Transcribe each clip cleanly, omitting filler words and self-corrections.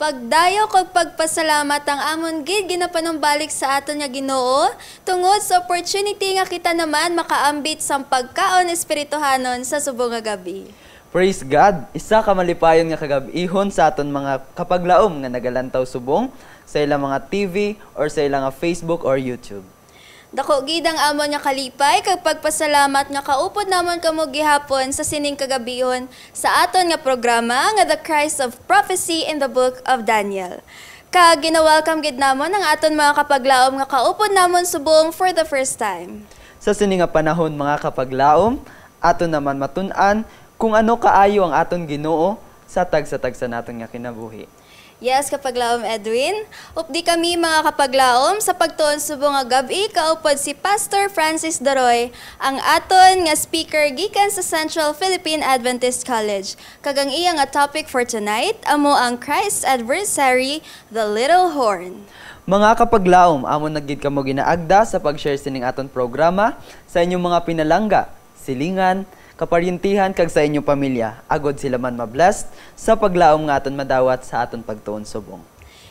Pagdayo kag pagpasalamat ang amon gid ginapanumbalik sa aton nga Ginoo tungod sa opportunity nga kita naman makaambit sang pagkaon espirituhanon sa subong nga gabi. Praise God! Isa ka malipayon nga kagabihon sa aton mga kapaglaom nga nagalantaw subong sa ilang mga TV or sa ilang nga Facebook or YouTube. Dako gid ang amon nga kalipay kag pagpasalamat nga kaupod namon kamo gihapon sa sining kagabihon sa aton nga programa nga The Christ of Prophecy in the Book of Daniel. Kag ginawelcome gid namon ang aton mga kapaglaom nga kaupod namon subong for the first time. Sa sining nga panahon mga kapaglaom, aton naman matun-an kung ano kaayo ang aton Ginoo sa tagsa-tagsa naton nga kinabuhi. Yes, kapaglaom Edwin. Updi kami mga kapaglaom sa pagtuon subong nga gabi kaupod si Pastor Francis Daroy, ang aton nga speaker gikan sa Central Philippine Adventist College. Kagang iya nga topic for tonight amo ang Christ's adversary, the little horn. Mga kapaglaom, amon nagid kamo ginaagda sa pag-share sining aton programa sa inyong mga pinalangga, silingan, kaparyentihan kag sa inyong pamilya. Agod sila man mablessed sa paglaom nga aton madawat sa aton pagtuon subong.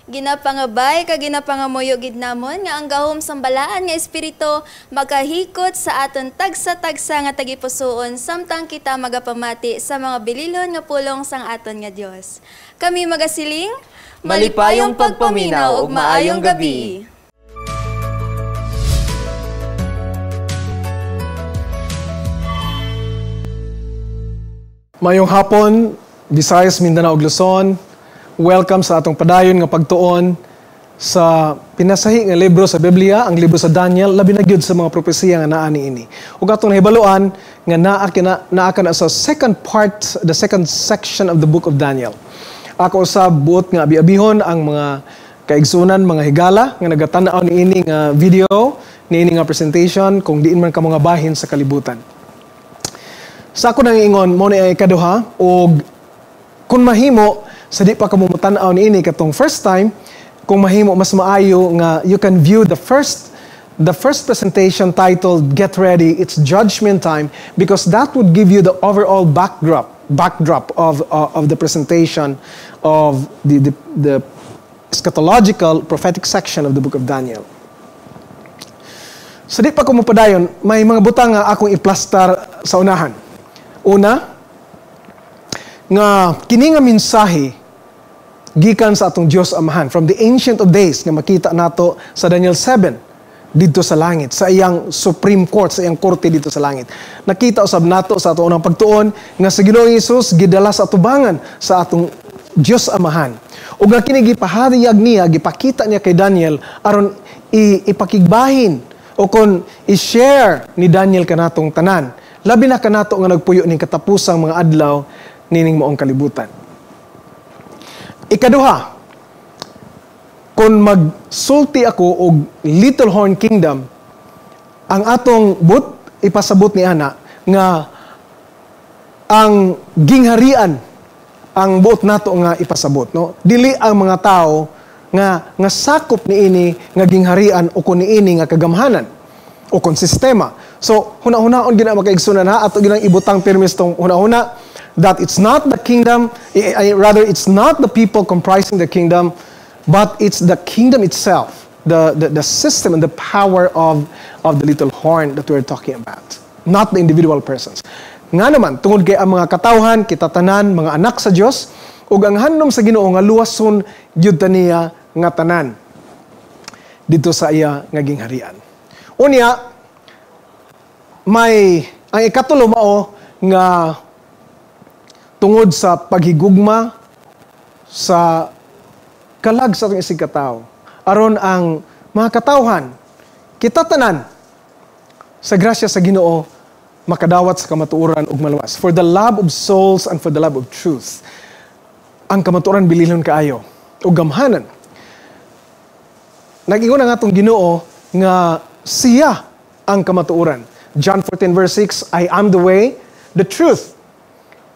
Ginapangabay kag ginapangamuyo gid namon nga ang gahom sambalaan nga espiritu magahikot sa aton tagsa-tagsa nga tagipusoon samtang kita magapamati sa mga bililhon nga pulong sang aton nga Dios. Kami magasiling, malipayong pagpaminaw ug maayong gabi. Mayong hapon, Visayas, Mindanao ug Luzon. Welcome sa atong padayon nga pagtuon sa pinasahi nga libro sa Biblia, ang libro sa Daniel, labi na gyud sa mga propesiya nga naa niini. Ug atong nahibaluan nga naa kana sa second part, the second section of the book of Daniel. Ako usab buot nga abi-abihon ang mga kaigsunan, mga higala nga nagatanaw niini nga video, niini nga presentation kung diin man kamo nga bahin sa kalibutan. Sa ako nang ingon, mo ni ay kaduha, o kung mahimo, sa di pa ka mumutanaw ni ini katong first time, kung mahimo, mas maayo nga you can view the first presentation titled Get Ready, It's Judgment Time, because that would give you the overall backdrop of the presentation of the eschatological prophetic section of the book of Daniel. Sa di pa ko mupadayon, may mga butang nga akong iplastar sa unahan. Una, nga kini nga mensahe gikan sa atong Dios Amahan from the ancient of days nga makita nato sa Daniel 7 didto sa langit, sa iyang Supreme Court, sa iyang korte dito sa langit. Nakita usab nato sa atong unang pagtuon nga si Ginoong Hesus gidala sa atubangan sa atong Dios Amahan. Ug nga kini gipahayag niya, gipakita niya kay Daniel aron ipakigbahin o kon i-share ni Daniel kanatong tanan. Labi na kanato nga nagpuyo ning katapusang mga adlaw nining maong kalibutan. Ikaduha, kung magsulti ako og Little Horn Kingdom, ang atong ipasabot ni ana nga ang gingharian ang buot nato nga ipasabot, no? Dili ang mga tao nga sakop niini nga gingharian o kun niini nga kagamhanan o kon sistema. So, huna-hunaon gina makaigsunan ha, ato ginang ibutang permis tong huna-huna, that it's not the kingdom, rather it's not the people comprising the kingdom, but it's the kingdom itself, the system and the power of the little horn that we're talking about, not the individual persons. Nga naman, tungod kay ang mga katawhan, kita tanan, mga anak sa Dios, ug ang handom sa Ginoo nga luwason gyud taniya nga tanan dito sa iya nga gingharian. Unya, ang ikatulo mao nga tungod sa paghigugma sa kalag sa atong isig katawo. Aron ang mga katawhan, kita tanan sa grasya sa Ginoo makadawat sa kamatuoran ug maluwas. For the love of souls and for the love of truth. Ang kamatuoran bililhon kaayo ug gamhanan. Nag-ingon ang atong Ginoo nga siya ang kamatuoran. John 14 verse 6, I am the way, the truth,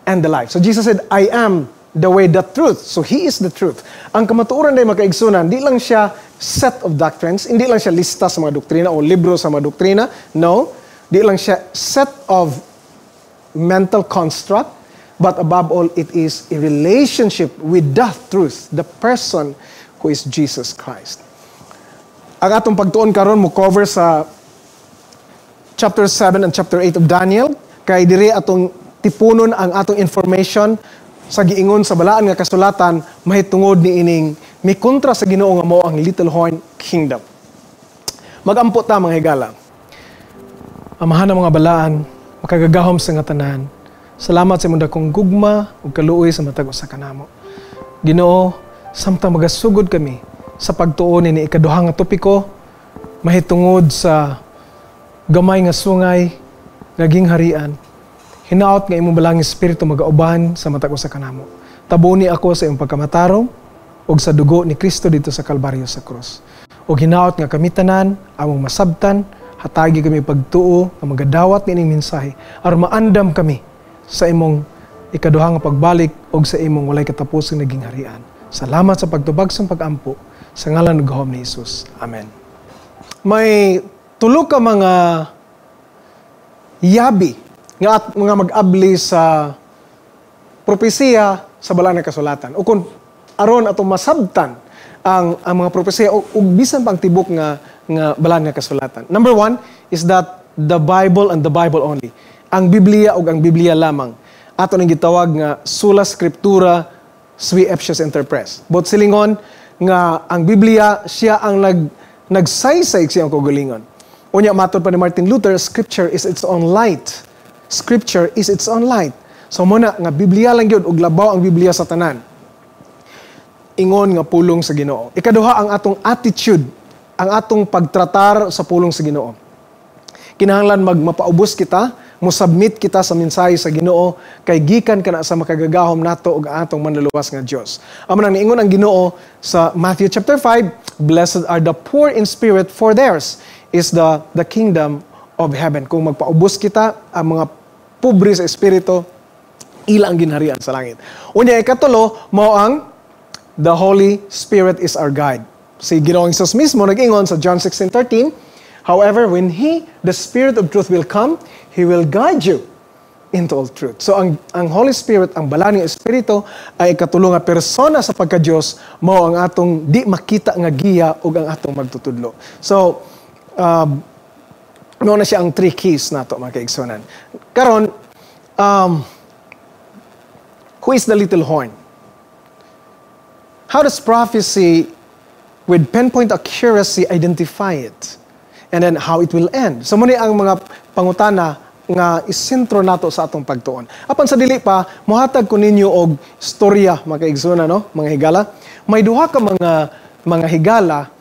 and the life. So Jesus said, I am the way, the truth. So He is the truth. Ang kamatuoran day makaigsunan, di lang siya set of doctrines, hindi lang siya lista sa mga doktrina o libro sa mga doktrina. No, di lang siya set of mental construct, but above all, it is a relationship with the truth, the person who is Jesus Christ. Ang atong pagtuon karon mo cover sa chapter 7 and chapter 8 of Daniel, kay diri atong tipunon ang atong information sa giingon sa balaan nga kasulatan mahitungod ni ining may kontra sa Ginoo nga mao ang Little Horn Kingdom. Magampo ta mga higala. Amahan ng mga balaan, makagagahom sa nga tanan. Salamat sa imong dakong gugma ug kaluoy sa matag usa kanamo. Ginoo, samtang magasugod kami sa pagtuon ni ikaduha nga topiko mahitungod sa gamay nga sungay naging harian. Hinaot nga imong balang espiritu magauban sa matag usa kanamo. Tabuni ako sa imong pagkamatarong ug sa dugo ni Kristo dito sa Kalbaryo sa krus. Ug hinaot nga kami tanan among masabtan, hatagi kami pagtuo nga magadawat niining mensahe aron maandam kami sa imong ikaduha nga pagbalik ug sa imong walay katapusang naging harian. Salamat sa pagtubag sa pag-ampo sa ngalan ng gahom ni Jesus. Amen. May tulo ka mga yabi nga at mga mag-abli sa propesiya sa balaan nga kasulatan. O kung aron atong masabtan ang mga propesiya o bisan pang tibok nga balaan nga kasulatan. Number 1 is that the Bible and the Bible only. Ang Biblia o ang Biblia lamang. Ato nang gitawag nga sola scriptura sui ipsius interpres. But silingon nga ang Biblia siya ang nagsaysay siyang kaugalingon. Unya matod pa ni Martin Luther, Scripture is its own light. Scripture is its own light. So muna nga Biblia lang gyud ug labaw ang Biblia sa tanan. Ingon nga pulong sa Ginoo. Ikaduha ang atong attitude, ang atong pagtratar sa pulong sa Ginoo. Kinahanglan mapaubos kita, mo-submit kita sa mensahe sa Ginoo kay gikan kana sa makagagahom nato ug atong manluluwas nga Dios. Amo nang niingon ang Ginoo sa Matthew chapter 5, blessed are the poor in spirit, for theirs is the kingdom of heaven. Kung magpaubos kita ang mga pobre sa espiritu, ila ang ginharian sa langit. Unya ikatulo, mao ang the Holy Spirit is our guide. Si Ginoong Jesus mismo nag-ingon sa John 16:13, however, when He, the Spirit of truth will come, He will guide you into all truth. So ang Holy Spirit, ang balaning espiritu ay ikatulo nga persona sa pagka-Dios, mao ang atong di makita nga giya ug ang atong magtutudlo. So no na siya ang 3 keys nato mga kaigsunan. Karon, who is the little horn? How does prophecy with pinpoint accuracy identify it? And then how it will end? So muna ang mga pangutana nga isentro nato sa atong pagtuon. Apan sa dili pa, mohatag ko ninyo og storya mga kaigsunan, no? Mga higala. May duha ka mga higala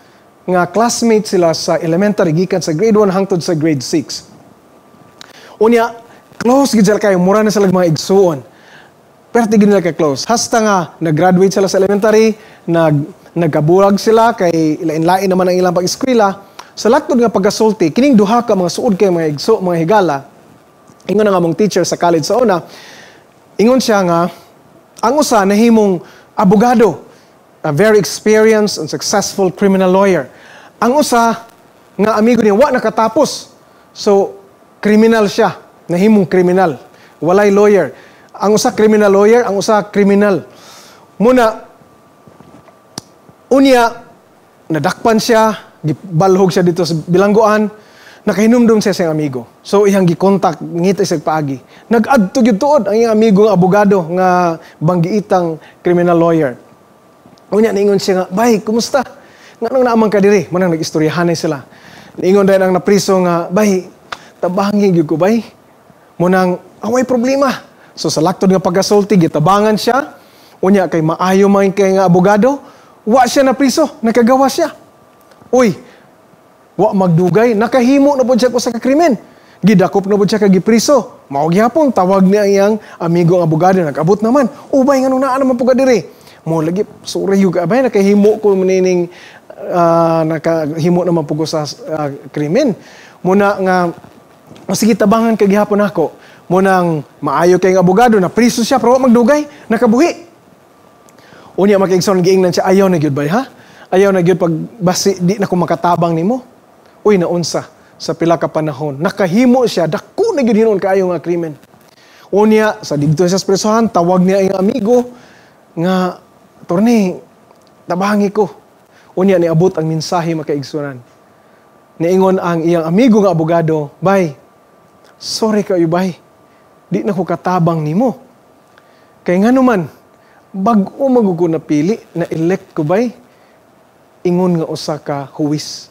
nga classmates sila sa elementary gikan sa grade 1 hangtod sa grade 6. Unya, close gid sila kayo, mura na sila mga igsuon. Pero tigil nila ka-close. Hasta nga, nag-graduate sila sa elementary, nagkabulag sila, kay ilain-lain naman ang ilang pag-eskwela. Sa laktod nga pagkasulti, kining duha ka mga suod kay mga igso, mga higala, ingon na nga mong teacher sa college sa una, ingon siya nga, ang usa nahimong abogado, a very experienced and successful criminal lawyer. Ang usa nga amigo niya wa nakatapos. So criminal siya, nahimong criminal. Walay lawyer. Ang usa criminal lawyer, ang usa criminal. Muna unya nadakpan siya, gibalhog siya dito sa bilangguan, nakahinumdum siya sa amigo. So iyang gi-contact ngita sa paagi. Nag-adto gyud tuod ang iyang amigo nga abogado nga banggiitang criminal lawyer. Unya niingon siya nga, "Bay, kumusta? Nganong naamang ka diri?" Manang nag-istoryahan sila. Niingon din ang napriso nga, "Bay, tabangi gyud ko, bay." Munang away problema. So sa laktod nga pagkasulti gitabangan siya. Unya kay maayo man kay nga abogado, wa siya na priso, nakagawa siya. Uy, wa magdugay, nakahimo na pud siya ko sa krimen. Gidakop na pud siya kay gipriso. Mao gyapon tawag niya iyang amigo nga abogado, nag-abot naman. Ubay nganong naa naman pud ka diri? Mo lagi sorry yung abay nakahimo ko manining nakahimo naman po ko sa krimen. Muna nga sige tabangan kay gihapon ako. Munang maayo kay nga abogado na priso siya pero magdugay nakabuhi. Unya makiigsoon giingnan siya ayaw na gyud bay ha. Ayaw na gyud pag basi di na ko makatabang nimo. Uy naunsa sa pila ka panahon nakahimo siya dako na gyud hinon kaayo nga krimen. Unya, sa digto siya sa presohan, tawag niya ang amigo nga, Torni, tabangi ko. Unya, niabot ang mensahe makaigsunan. Niingon ang iyang amigo nga abogado, Bay, sorry kayo, bay. Di na ko katabang nimo. Kaya nga naman, bago magugo na pili, na-elect ko, bay, ingon nga usa ka huwis.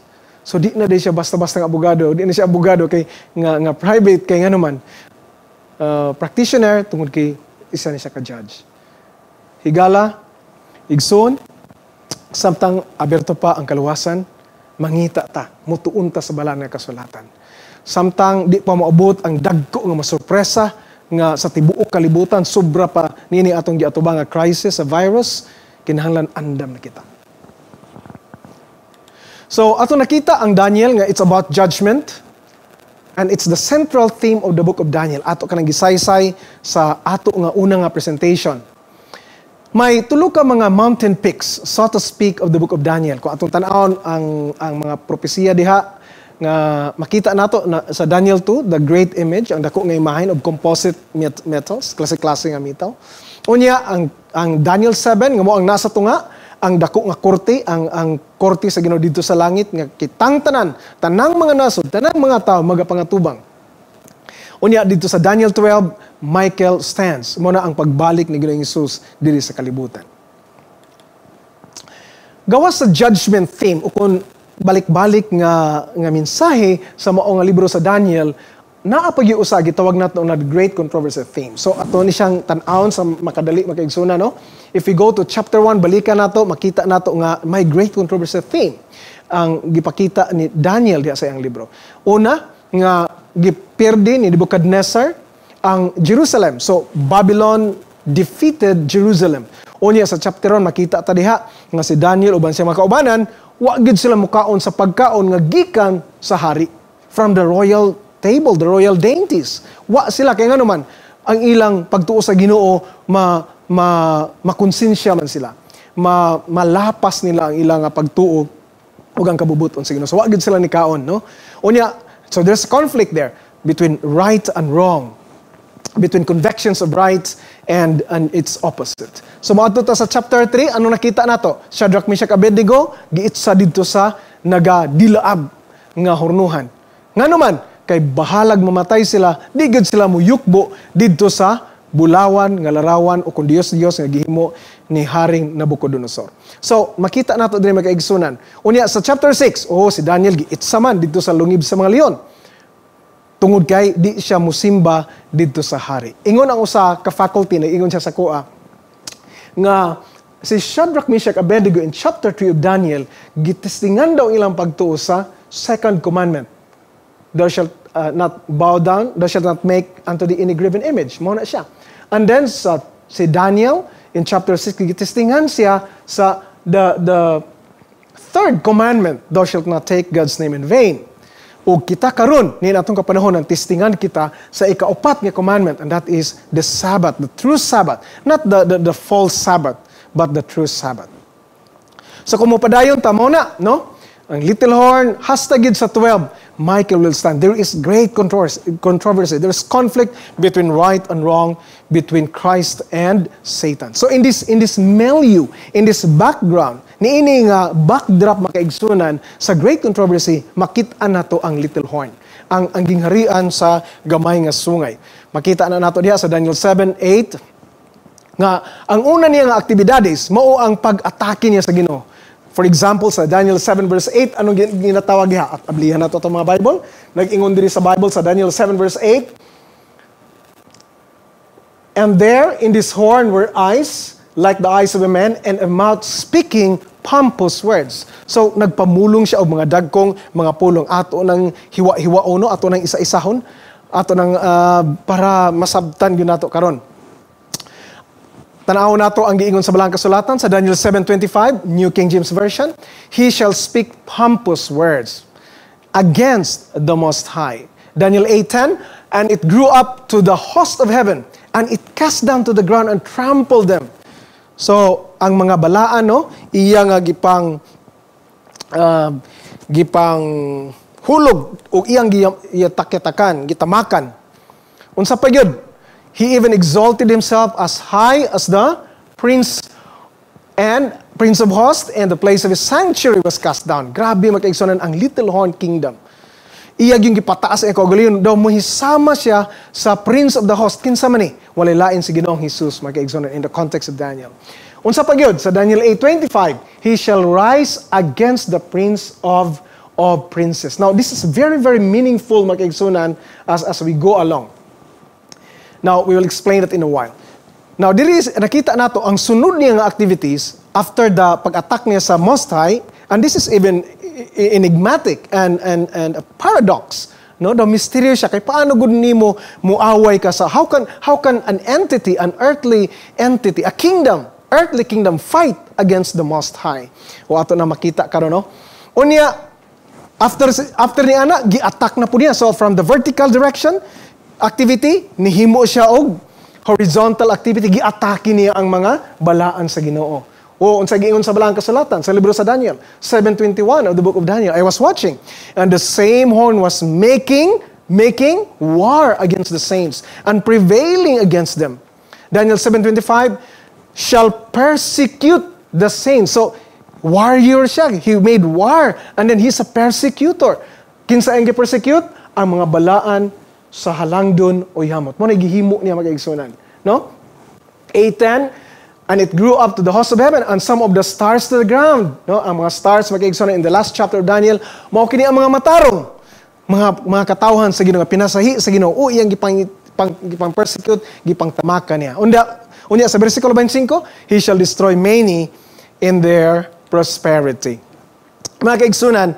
So di na di siya basta-basta nga abogado, di na siya abogado kay nga private kay nga naman practitioner tungod kay isa ni siya ka judge. Higala, igsoon, samtang aberto pa ang kaluwasan, mangita ta, mutuon ta sa balang nga kasulatan. Samtang di pa maabot ang dagko nga masurpresa nga sa tibuok kalibutan, sobra pa nini atong giatubang nga crisis sa virus, kinahanglan andam na kita. So, ato nakita ang Daniel nga it's about judgment and it's the central theme of the book of Daniel. Ato kanang gisaysay sa ato nga una nga presentation. May tulo ka mga mountain peaks, so to speak, of the book of Daniel. Kung atong tan-awon ang mga propesiya diha nga makita nato na, sa Daniel 2, the great image, ang dako nga imahen of composite metals, klase-klase nga metal. Unya ang Daniel 7 nga mo ang nasa tunga, ang dako nga korte, ang korte sa Ginoo dito sa langit nga kitang tanang mga nasod, tanang mga tao magapangatubang. Unya dito sa Daniel 12, Michael stands. Muna ang pagbalik ni Ginoong Hesus diri sa kalibutan. Gawas sa judgment theme o kung balik-balik nga mensahe sa mao nga libro sa Daniel, naa pag-iusa gitawag nato na the great controversy theme. So ato ni siyang tan-awon sa makadali makaigsoon no. If we go to chapter 1, balikan nato, makita nato nga may great controversy theme ang gipakita ni Daniel diha sa iyang libro. Una, nga gipirdi ni Nebuchadnezzar ang Jerusalem. So Babylon defeated Jerusalem. Unya sa chapter 1 makita ta diha nga si Daniel uban siya mga kaubanan, wa gid sila mukaon sa pagkaon nga gikan sa hari from the royal table, the royal dainties. Wa sila kay nga naman ang ilang pagtuo sa Ginoo makonsensya man sila. Malapas nila ang ilang pagtuo ug ang kabubuton sa Ginoo. So wa gid sila ni kaon, no? Unya, so there's a conflict there between right and wrong, between convictions of right and its opposite. So maadto ta sa chapter 3, ano nakita nato? Shadrach, Meshach, Abednego giitsa didto sa nagadilaab nga hornuhan. Nga naman kay bahalag mamatay sila, di gid sila muyukbo didto sa bulawan nga larawan o kung Diyos nga gihimo ni Haring Nabucodonosor. So makita nato dinhi makaigsunan. Unya sa chapter 6, si Daniel giitsa man didto sa lungib sa mga leon. Tungod kay di siya musimba didto sa hari. Ingon ang usa ka faculty na ingon siya sa kuha nga si Shadrach, Meshach, Abednego in chapter 3 of Daniel gitistingan daw ilang pagtuo sa second commandment. Thou shalt not bow down, thou shalt not make unto thee any graven image. Mo na siya. And then si Daniel in chapter 6 gitistingan siya sa the third commandment, thou shalt not take God's name in vain. O kita karon ni atong kapanahon ang tistingan kita sa ikaupat nga commandment, and that is the Sabbath, the true Sabbath, not the false Sabbath, but the true Sabbath. So kung mopadayon ta mo na, no? Ang little horn hashtag sa 12, Michael will stand. There is great controversy. There is conflict between right and wrong, between Christ and Satan. So in this milieu, in this background, niini nga backdrop makaigsunan sa great controversy, makita nato ang little horn, ang gingharian sa gamay nga sungay. Makita na nato diha sa Daniel 7:8 nga ang una niya nga aktibidades mao ang pag-atake niya sa Ginoo. For example, sa Daniel 7 verse 8, anong ginatawag niya? At ablihan na ito mga Bible. Nag-ingon diri sa Bible sa Daniel 7 verse 8. And there in this horn were eyes like the eyes of a man and a mouth speaking pompous words. So nagpamulong siya og mga dagkong mga pulong. Ato nang hiwa-hiwaono, ato nang isa-isahon, ato nang para masabtan yun nato karon. Tanaw nato ang giingon sa Balang Kasulatan sa Daniel 7:25, New King James Version. He shall speak pompous words against the Most High. Daniel 8:10, and it grew up to the host of heaven, and it cast down to the ground and trampled them. So, ang mga balaan, no, iya nga gipang hulog o iyang gitaketakan, gitamakan. Unsa pa gyud? He even exalted himself as high as the prince of hosts, and the place of his sanctuary was cast down. Grabe magkaigsunan ang little horn kingdom. Iyag yung gipataas ang kaugalingon daw muhisama siya sa prince of the host. Kinsa man ni walay lain si Ginoong Hesus magkaigsunan in the context of Daniel. Unsa pa gyud sa Daniel 8:25, he shall rise against the prince of princes. Now this is very very meaningful magkaigsunan as we go along. Now we will explain it in a while. Now, diri nakita nato ang sunod niya nga activities after the pag-attack niya sa Most High, and this is even enigmatic and a paradox. No, the mysterious siya kay paano gud nimo muaway ka sa how can an entity, an earthly entity, a kingdom, earthly kingdom fight against the Most High? O ato na makita karon no. Unya after ni ana gi-attack na po niya. So from the vertical direction activity nihimo siya og horizontal activity, gi-atake niya ang mga balaan sa Ginoo. O unsa giingon sa Balaang Kasulatan sa libro sa Daniel 7:21 of the book of Daniel. I was watching, and the same horn was making war against the saints and prevailing against them. Daniel 7:25 shall persecute the saints. So warrior siya, he made war, and then he's a persecutor. Kinsa ang gi-persecute? Ang mga balaan sa halangdon o yamot. Mo nagihimo niya magaigsunan, no? 8:10, and it grew up to the host of heaven and some of the stars to the ground, no? Ang mga stars magaigsunan in the last chapter of Daniel, mao kini ang mga matarong, mga katawhan sa Ginoo, pinasahi sa Ginoo, o iyang gipang persecute, gipang tamaka niya. Unya sa bersikulo 25, he shall destroy many in their prosperity. Mga kaigsunan,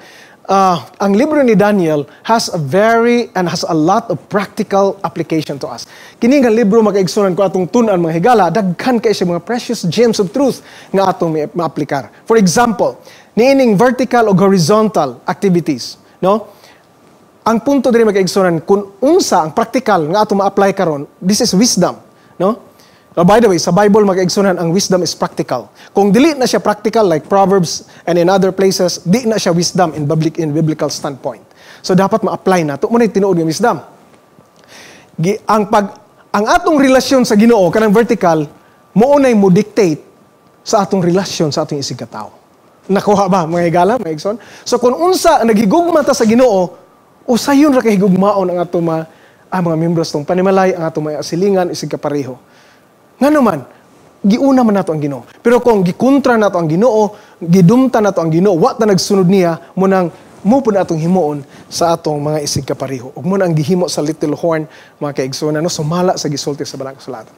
ang libro ni Daniel has a lot of practical application to us. Kini nga libro makaigsunan ko atong tun-an mga higala, daghan kay siya mga precious gems of truth nga atong maaplikar. For example, niining vertical o horizontal activities, no? Ang punto diri makaigsunan kung unsa ang practical nga atong ma-apply karon, this is wisdom, no? By the way, sa Bible makaigsunan ang wisdom is practical. Kung dili na siya practical like Proverbs and in other places, di na siya wisdom in biblical standpoint. So dapat ma-apply na to mo na tinuod nga wisdom. Ang atong relasyon sa Ginoo kanang vertical mounay mo dictate sa atong relasyon sa atong isig katao. Nakuha ba mga higala, mga igsoon? So kung unsa nagigugma ta sa Ginoo, usayon ra kay higugmaon ang atong mga membros tong panimalay, ang atong mga asilingan isig kapareho. Nga naman, giuna man nato ang Ginoo. Pero kung gikontra nato ang Ginoo, gidumta nato ang Ginoo, wa ta nagsunod niya, mo po na atong himuon sa atong mga isig kapareho. Ug mo na ang gihimo sa little horn, mga kaigsunan, no? Sumala sa gisulti sa Balaang Kasulatan.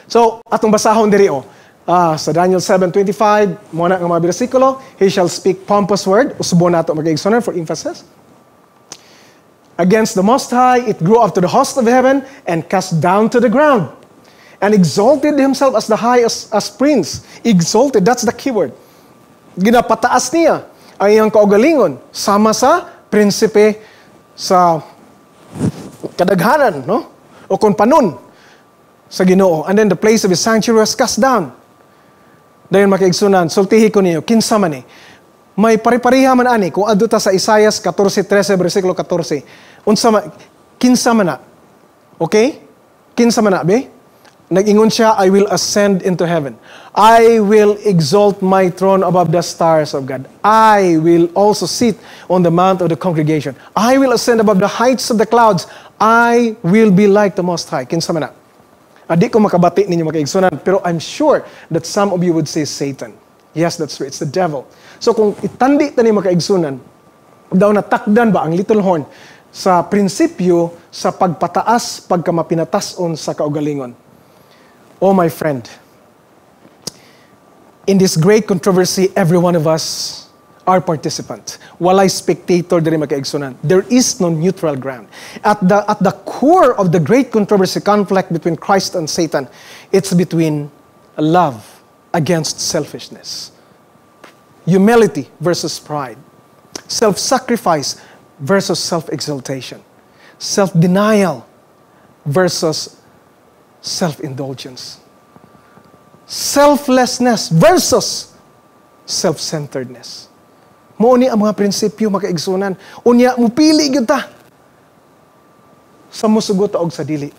So, atong basahon diri sa Daniel 7:25, mo na ang mga bersikulo, he shall speak pompous word, usbo nato mga kaigsunan for emphasis. Against the Most High, it grew up to the host of heaven and cast down to the ground. And exalted himself as the highest as prince. Exalted, that's the keyword. Ginapataas niya ang iyang kaugalingon sama sa prinsipe sa kadaghanan, no? O kung panon sa Ginoo. And then the place of his sanctuary was cast down. Dayon makaigsunan, sultihi ko niyo, kinsa man may pari-pariha man ani kung adto ta sa Isaias 14:13 bersikulo 14. Kinsa man na? Okay? Kinsa man na, be? Nag-ingon siya, I will ascend into heaven. I will exalt my throne above the stars of God. I will also sit on the mount of the congregation. I will ascend above the heights of the clouds. I will be like the Most High. Kinsa man na? Di ko makabati ninyo makaigsunan, pero I'm sure that some of you would say Satan. Yes, that's true. It's the devil. So kung itandi tani makaigsunan, daw natakdan ba ang little horn sa prinsipyo sa pagpataas, pagkamapinatason sa kaugalingon? Oh, my friend, in this great controversy, every one of us are participant. Walay spectator diri makaigsunan. There is no neutral ground. At the core of the great controversy, conflict between Christ and Satan, it's between love against selfishness, humility versus pride, self-sacrifice versus self-exaltation, self-denial versus self-indulgence, selflessness versus self-centeredness. Mouni ang mga prinsipyo makaigsunan. Unya, mupili gyud ta sa musugot og sa dili.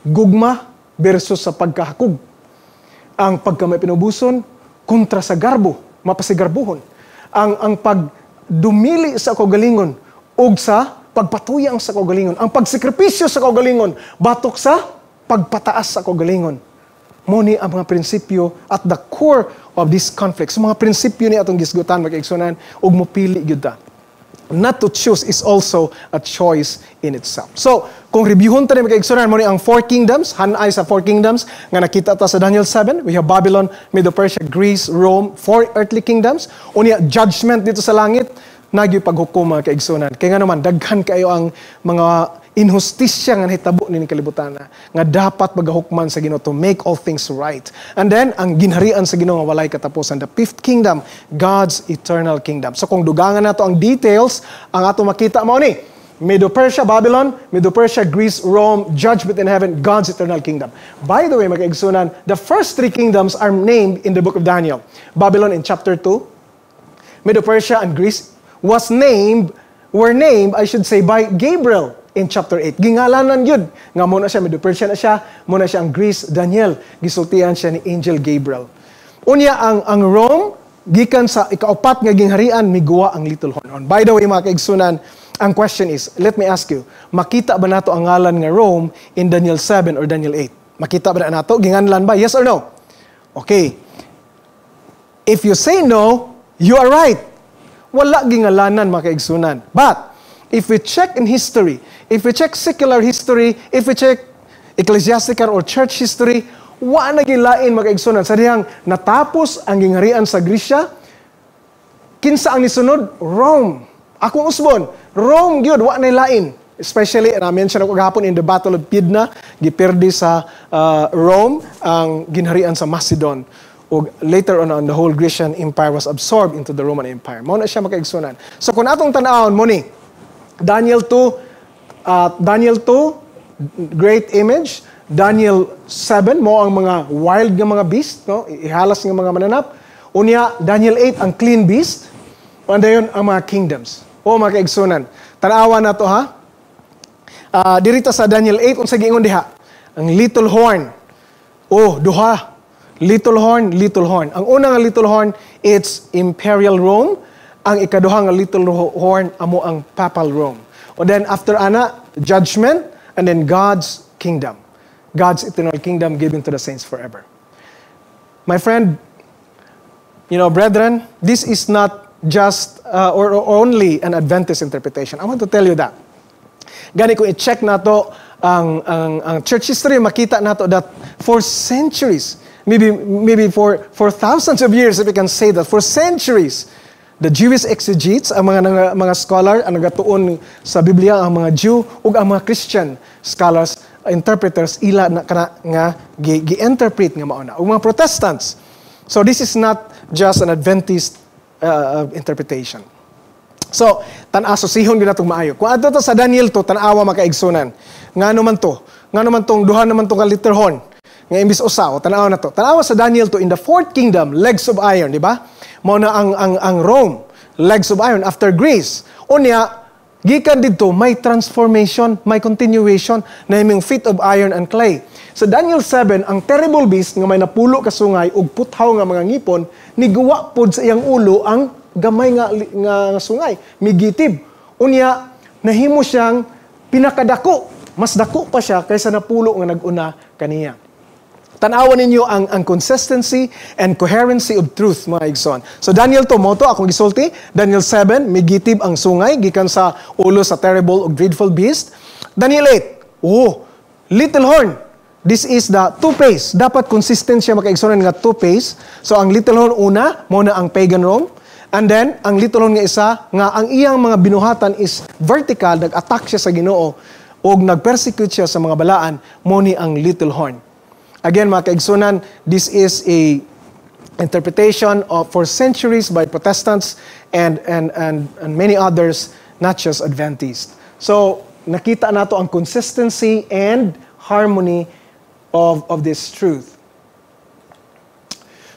gugma versus sa pagkahakog. Ang pagkamay pinubuson kontra sa garbo, mapasigarbuhon. Ang pagdumili sa kaugalingon ug sa pagpatuyang sa kaugalingon. Ang pagsikripisyo sa kaugalingon batok sa pagpataas sa kaugalingon. Muni ang mga prinsipyo at the core of this conflict. So mga prinsipyo ni atong gisgutan magkaigsunan ug mopili gyud ta. Not to choose is also a choice in itself. So, kung reviewon ta ni magkaigsunan mo ni ang four kingdoms, hanay sa four kingdoms nga nakita ta sa Daniel 7, we have Babylon, Medo-Persia, Greece, Rome, four earthly kingdoms. Unya judgment dito sa langit, nagyoy paghukom mga kaigsunan. Kaya nga naman daghan kayo ang mga inhustisya nga nahitabo ni kalibutan nga dapat magahukman sa Ginoo to make all things right. And then ang ginharian sa Ginoo nga walay katapusan, the fifth kingdom, God's eternal kingdom. So kung dugangan nato ang details, ang ato makita mao ni Medo-Persia, Babylon, Medo-Persia, Greece, Rome, judgment in heaven, God's eternal kingdom. By the way, magkaigsunan, the first three kingdoms are named in the book of Daniel. Babylon in chapter 2, Medo-Persia and Greece were named, I should say, by Gabriel in chapter 8. Gingalanan yun. Nga muna siya, Medo-Persia na siya, muna siya ang Greece, Daniel. Gisultihan siya ni Angel Gabriel. Unya, ang Rome, gikan sa ikaapat nga gingharian, miguwa ang little horn. By the way, mga kaigsunan, ang question is, let me ask you, makita ba nato ang ngalan nga Rome in Daniel 7 or Daniel 8? Makita ba na nato? Ginganlan ba? Yes or no? Okay. If you say no, you are right. Wala gingalanan, mga kaigsunan. But, if we check in history, if we check secular history, if we check ecclesiastical or church history, wa na gilain mga kaigsunan. Sa dihang natapos ang gingharian sa Grisya, kinsa ang nisunod? Rome. Akong usbon, Rome gyud wa na lain. Especially, na-mention ako gahapon in the Battle of Pydna, gipirdi sa Rome ang ginharian sa Macedon. O later on, the whole Grecian Empire was absorbed into the Roman Empire. Mao na siya makaigsunan. So kung atong tan-awon mo ni Daniel 2, great image. Daniel 7, mo ang mga wild nga mga beast, no? Ihalas nga mga mananap. Unya, Daniel 8, ang clean beast. Wanda yun ang mga kingdoms. O mga kaigsunan. Tanawa na to ha. Dirita sa Daniel 8, unsa giingon diha? Ang little horn. Duha. Little horn, little horn. Ang una nga little horn, it's imperial Rome. Ang ikaduha nga little horn, amo ang papal Rome. And then after ana, judgment, and then God's kingdom. God's eternal kingdom given to the saints forever. My friend, brethren, this is not just or only an Adventist interpretation. I want to tell you that. Gani kung i-check nato ang church history, makita nato that for centuries, maybe for thousands of years, if we can say that, for centuries, the Jewish exegetes, ang mga scholar, ang nagatuon sa Biblia, ang mga Jew, ug ang mga Christian scholars, interpreters, ila nga gi-interpret nga mauna. Ug mga Protestants. So this is not just an Adventist interpretation. So, tan-asosihon gyud natong maayo. Kung adto to sa Daniel 2, tan-awa makaigsunan. Ngano man tong duha naman tong little horn. Nga imbis usaw, tanawa na to. Tanawa sa Daniel 2, in the fourth kingdom, legs of iron, di ba? Mao na ang Rome, legs of iron, after Greece. Unya, gikan dito, may transformation, may continuation, na yung feet of iron and clay. Sa Daniel 7, ang terrible beast, nga may napulo ka sungay, ug puthaw nga mga ngipon, niguwa pod sa iyang ulo, ang gamay nga sungay, migitib. Unya, nahimo siyang pinakadako. Mas dako pa siya, kaysa napulo nga nag-una kaniya. Tanawan ninyo ang consistency and coherency of truth, mga igsoon. So Daniel 2, moto, akong gisulti. Daniel 7, migitib ang sungay, gikan sa ulo sa terrible o dreadful beast. Daniel 8, little horn. This is the two-pace. Dapat consistent siya makaigsoon nga two-pace. So ang little horn una, muna ang pagan Rome. And then, ang little horn nga isa, nga ang iyang mga binuhatan is vertical, nag-attack siya sa Ginoo, o nag-persecute siya sa mga balaan, mo ni ang little horn. Again, mga kaigsunan, this is a interpretation for centuries by Protestants and many others, not just Adventists. So, nakita nato ang consistency and harmony of this truth.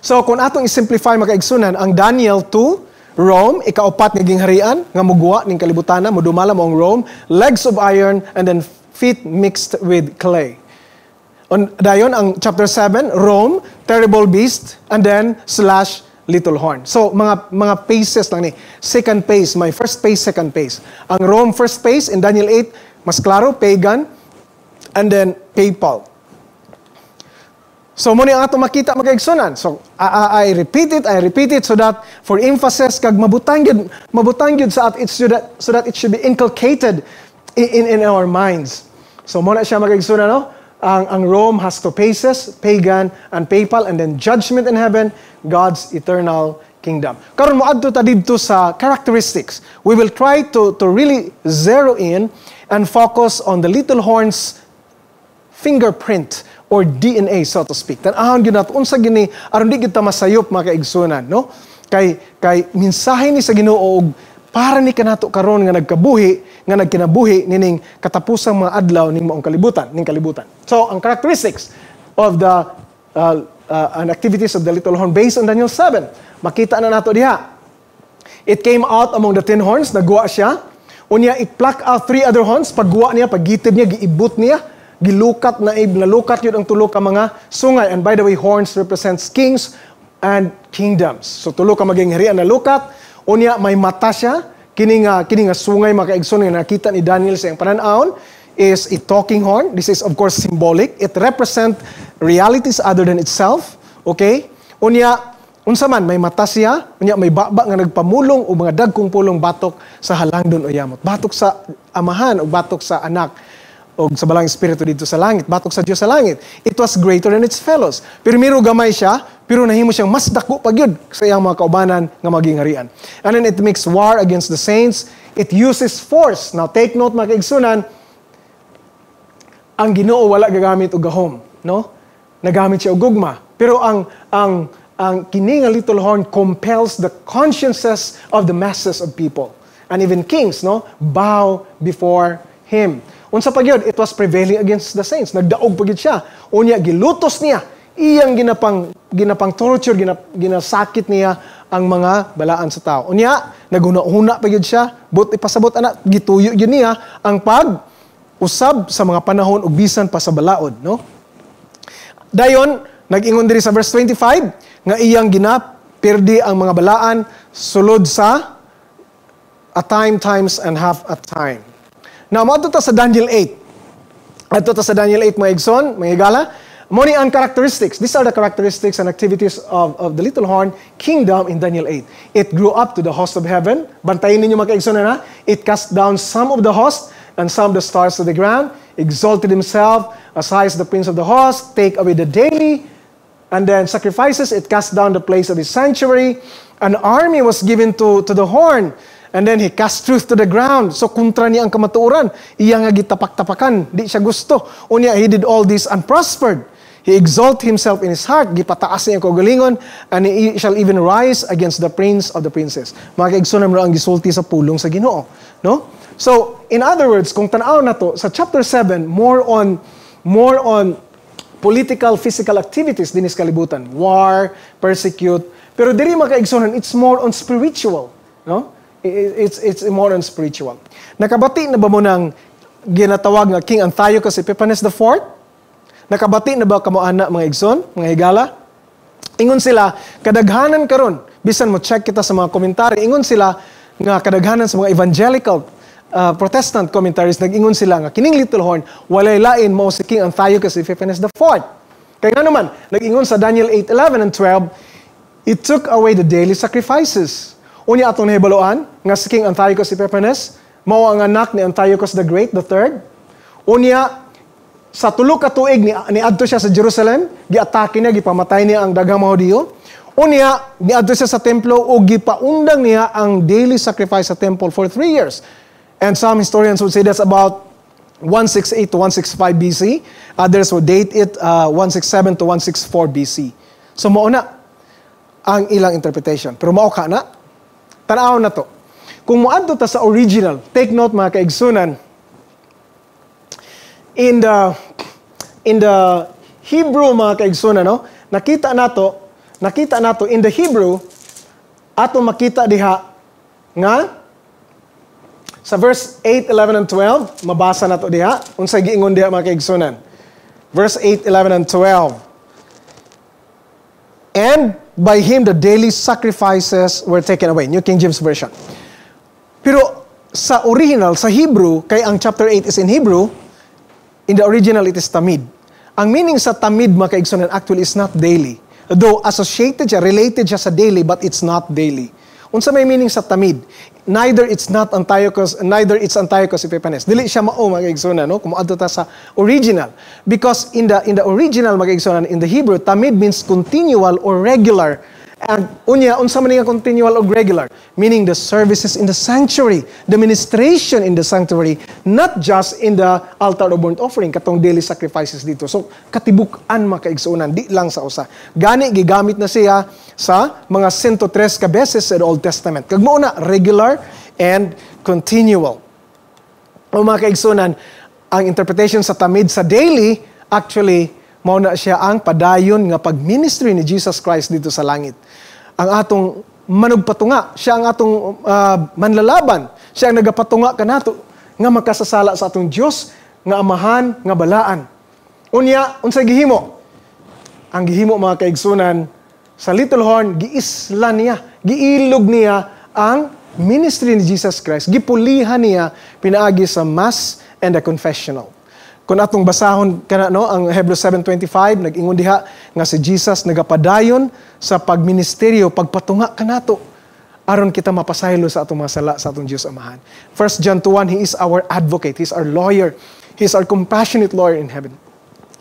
So, kung atong isimplify mga kaigsunan, ang Daniel 2, Rome, ikaapat nga gingharian, nga mugwa ning kalibutana, mudumala mo ang Rome, legs of iron, and then feet mixed with clay. Dayon, ang chapter 7, Rome, terrible beast, and then / little horn. So, mga phases lang ni. Second phase, may first phase, second phase. Ang Rome, first phase, in Daniel 8, mas klaro, pagan, and then papal. So, muna ang ato makita magkaigsunan. So, I repeat it so that for emphasis, kag mabutang yun sa at so that it should be inculcated in our minds. So, muna siya magkaigsunan, no? Ang Rome has two phases, pagan and papal, and then judgment in heaven, God's eternal kingdom. Karon moadto ta didto sa characteristics. We will try to really zero in and focus on the little horn's fingerprint or DNA, so to speak. Tan-ahon gyud nato unsa gini aron di kita masayop mga kaigsunan, no? Kay mensahe ni sa Ginoo og para ni kanato karon nga nagkinabuhi nining katapusang mga adlaw ning maong kalibutan. So, ang characteristics of the and activities of the little horn based on Daniel 7. Makita na nato diha. It came out among the 10 horns, nagguwa siya. Unya, it plucked out 3 other horns. Pagguwa niya, paggitid niya, giibot niya, gilukat nalukat yun ang tulo ka mga sungay. And by the way, horns represents kings and kingdoms. So, tulo ka maging harian na lukat. Unya, may mata siya. Kini nga sungay makaigsoon nga nakita ni Daniel sa iyang pananaon is a talking horn. This is of course symbolic. It represent realities other than itself. Okay? Unya, unsa man may mata siya, unya may baba nga nagpamulong o mga dagkong pulong batok sa halangdon o yamot. Batok sa amahan o batok sa anak o sa balang espiritu dito sa langit, batok sa Dios sa langit. It was greater than its fellows. Pirmiro gamay siya, pero nahimo siyang mas dako pa gyud sa iyang mga kaubanan nga maging harian. And then it makes war against the saints. It uses force. Now take note mga kaigsunan, ang Ginoo wala gagamit og gahom, no? Nagamit siya og gugma. Pero ang kini nga little horn compels the consciences of the masses of people. And even kings, no, bow before him. Unsa pa gyud, it was prevailing against the saints. Nagdaog pa gyud siya. Unya gilutos niya, iyang ginapang torture, ginasakit niya ang mga balaan sa tao. Unya, naguna-una pa gyud siya, but ipasabot ana, gituyo gyud niya ang pag-usab sa mga panahon ug bisan pa sa balaod, no? Dayon, nag-ingon diri sa verse 25 nga iyang ginapirdi ang mga balaan sulod sa a time, times, and half a time. Now, maadto ta sa Daniel 8. Adto ta sa Daniel 8, mga igsoon, mga higala. Moni ang characteristics. These are the characteristics and activities of the little horn kingdom in Daniel 8. It grew up to the host of heaven. Bantayin ninyo mga igsoon na. It cast down some of the host and some of the stars to the ground. Exalted himself as high as the prince of the host. Take away the daily and then sacrifices. It cast down the place of his sanctuary. An army was given to the horn. And then he cast truth to the ground. So kontra niya ang kamatuoran. Iya nga gitapak-tapakan. Di siya gusto. Unya, he did all this and prospered. He exalted himself in his heart. Gipataas niya ang kaugalingon. And he shall even rise against the prince of the princes. Mga kaigsunan mo ang gisulti sa pulong sa Ginoo. No? So, in other words, kung tanaw na to, sa chapter 7, more on political, physical activities din is kalibutan. War, persecute. Pero diri mga kaigsunan, it's more on spiritual. No? It's more on spiritual. Nakabati na ba mo ng ginatawag nga King Antiochus Epiphanes IV? Nakabati na ba kamo ana mga igsoon, mga higala? Ingon sila, kadaghanan karon, bisan mo check kita sa mga komentaryo, ingon sila nga kadaghanan sa mga evangelical Protestant commentaries, nag-ingon sila nga kining little horn, walay lain mao si King Antiochus Epiphanes IV. Kaya nga naman, nag-ingon sa Daniel 8:11 and 12, it took away the daily sacrifices. Unya atong nahibaloan nga si King Antiochus Epiphanes mao ang anak ni Antiochus the Great, the third. Unya sa tulo ka tuig ni adto siya sa Jerusalem, giatake niya, gipamatay niya ang daghang mga Hudiyo. Unya niadto siya sa templo ug gipaundang niya ang daily sacrifice sa temple for 3 years. And some historians would say that's about 168 to 165 BC. Others would date it 167 to 164 BC. So mao na ang ilang interpretation. Pero mao ka na tanaw na to. Kung moadto ta sa original, take note mga kaigsunan, in the Hebrew mga kaigsunan, no? Nakita nato in the Hebrew ato makita diha nga sa verse 8, 11 and 12, mabasa nato diha unsay giingon diha mga kaigsunan. Verse 8, 11, and 12. And by him the daily sacrifices were taken away. New King James Version. Pero sa original, sa Hebrew, kay ang chapter 8 is in Hebrew, in the original it is tamid. Ang meaning sa tamid, mga kaigsunan, actually is not daily. Though associated siya, related siya sa daily, but it's not daily. Unsa may meaning sa tamid? Neither it's Antiochus Epiphanes. Dili siya mao, mga kaigsunan, no? Kung adto ta sa original. Because in the original, mga kaigsunan, in the Hebrew, tamid means continual or regular. And unsa man nga continual or regular? Meaning the services in the sanctuary, the ministration in the sanctuary, not just in the altar of burnt offering, katong daily sacrifices dito. So, katibukan makaigsunan, di lang sa usa. Gani, gigamit na siya sa mga 103 ka beses sa Old Testament. Kag mao na, regular and continual. O mga kaigsunan, ang interpretation sa tamid sa daily, actually, mao na siya ang padayon nga pag-ministry ni Jesus Christ dito sa langit. Ang atong manugpatunga, siya ang atong manlalaban, siya ang nagapatunga kanato nga makasasala sa atong Dios nga amahan nga balaan. Unya, unsay gihimo? Ang gihimo, mga kaigsunan, sa Little Horn, giisla niya, giilog niya ang ministry ni Jesus Christ, gipulihan niya pinaagi sa Mass and the Confessional. Kung atong basahon kana, no, ang Hebrews 7:25 nag-ingon diha nga si Jesus nagapadayon sa pagministeryo, pagpatunga kanato aron kita mapasaylo sa atong mga sala sa atong Dios Amahan. 1 John 2:1, He is our advocate, He is our lawyer, He is our compassionate lawyer in heaven.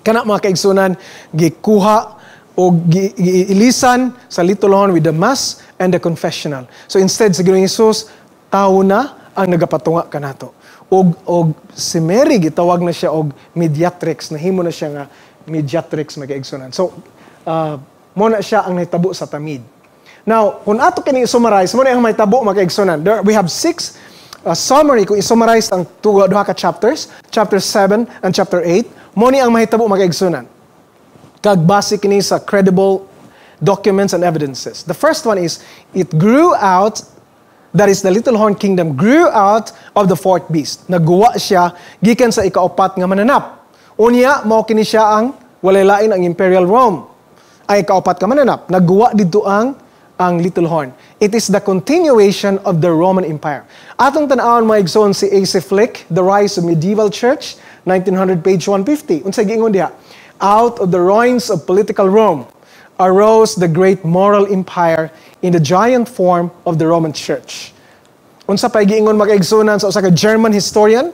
Kana, mga kaigsunan, gikuha o giilisan sa Little Horn with the Mass and the Confessional. So instead, sa Ginoong Hesus, tao na ang nagapatunga kanato. Og si Mary, gitawag na siya og mediatrix, nahimo na siya nga mediatrix, mag-igsunan. So, mo na siya ang nahitabo sa tamid. Now, kung ato kini i-summarize, mo na ang mahitabo, mag-igsunan. We have 6 summary, kung i-summarize ang duha ka chapters, chapter 7 and chapter 8, mo ni ang mahitabo, mag-igsunan. Kag base kini sa credible documents and evidences. The first one is, it grew out, that is the Little Horn Kingdom, grew out of the fourth beast. Nagguwa siya, gikan sa ikaapat nga mananap. Unya, mao kini siya ang walay lain ang Imperial Rome. Ay ikaapat ka mananap. Nagguwa dito ang Little Horn. It is the continuation of the Roman Empire. Atong tan-awon mga igsoon si A.C. Flick, The Rise of Medieval Church, 1900, page 150. Unsay giingon diha? Out of the ruins of political Rome arose the great moral empire in the giant form of the Roman Church. Unsa pay giingon makaigsunan sa usa ka German historian,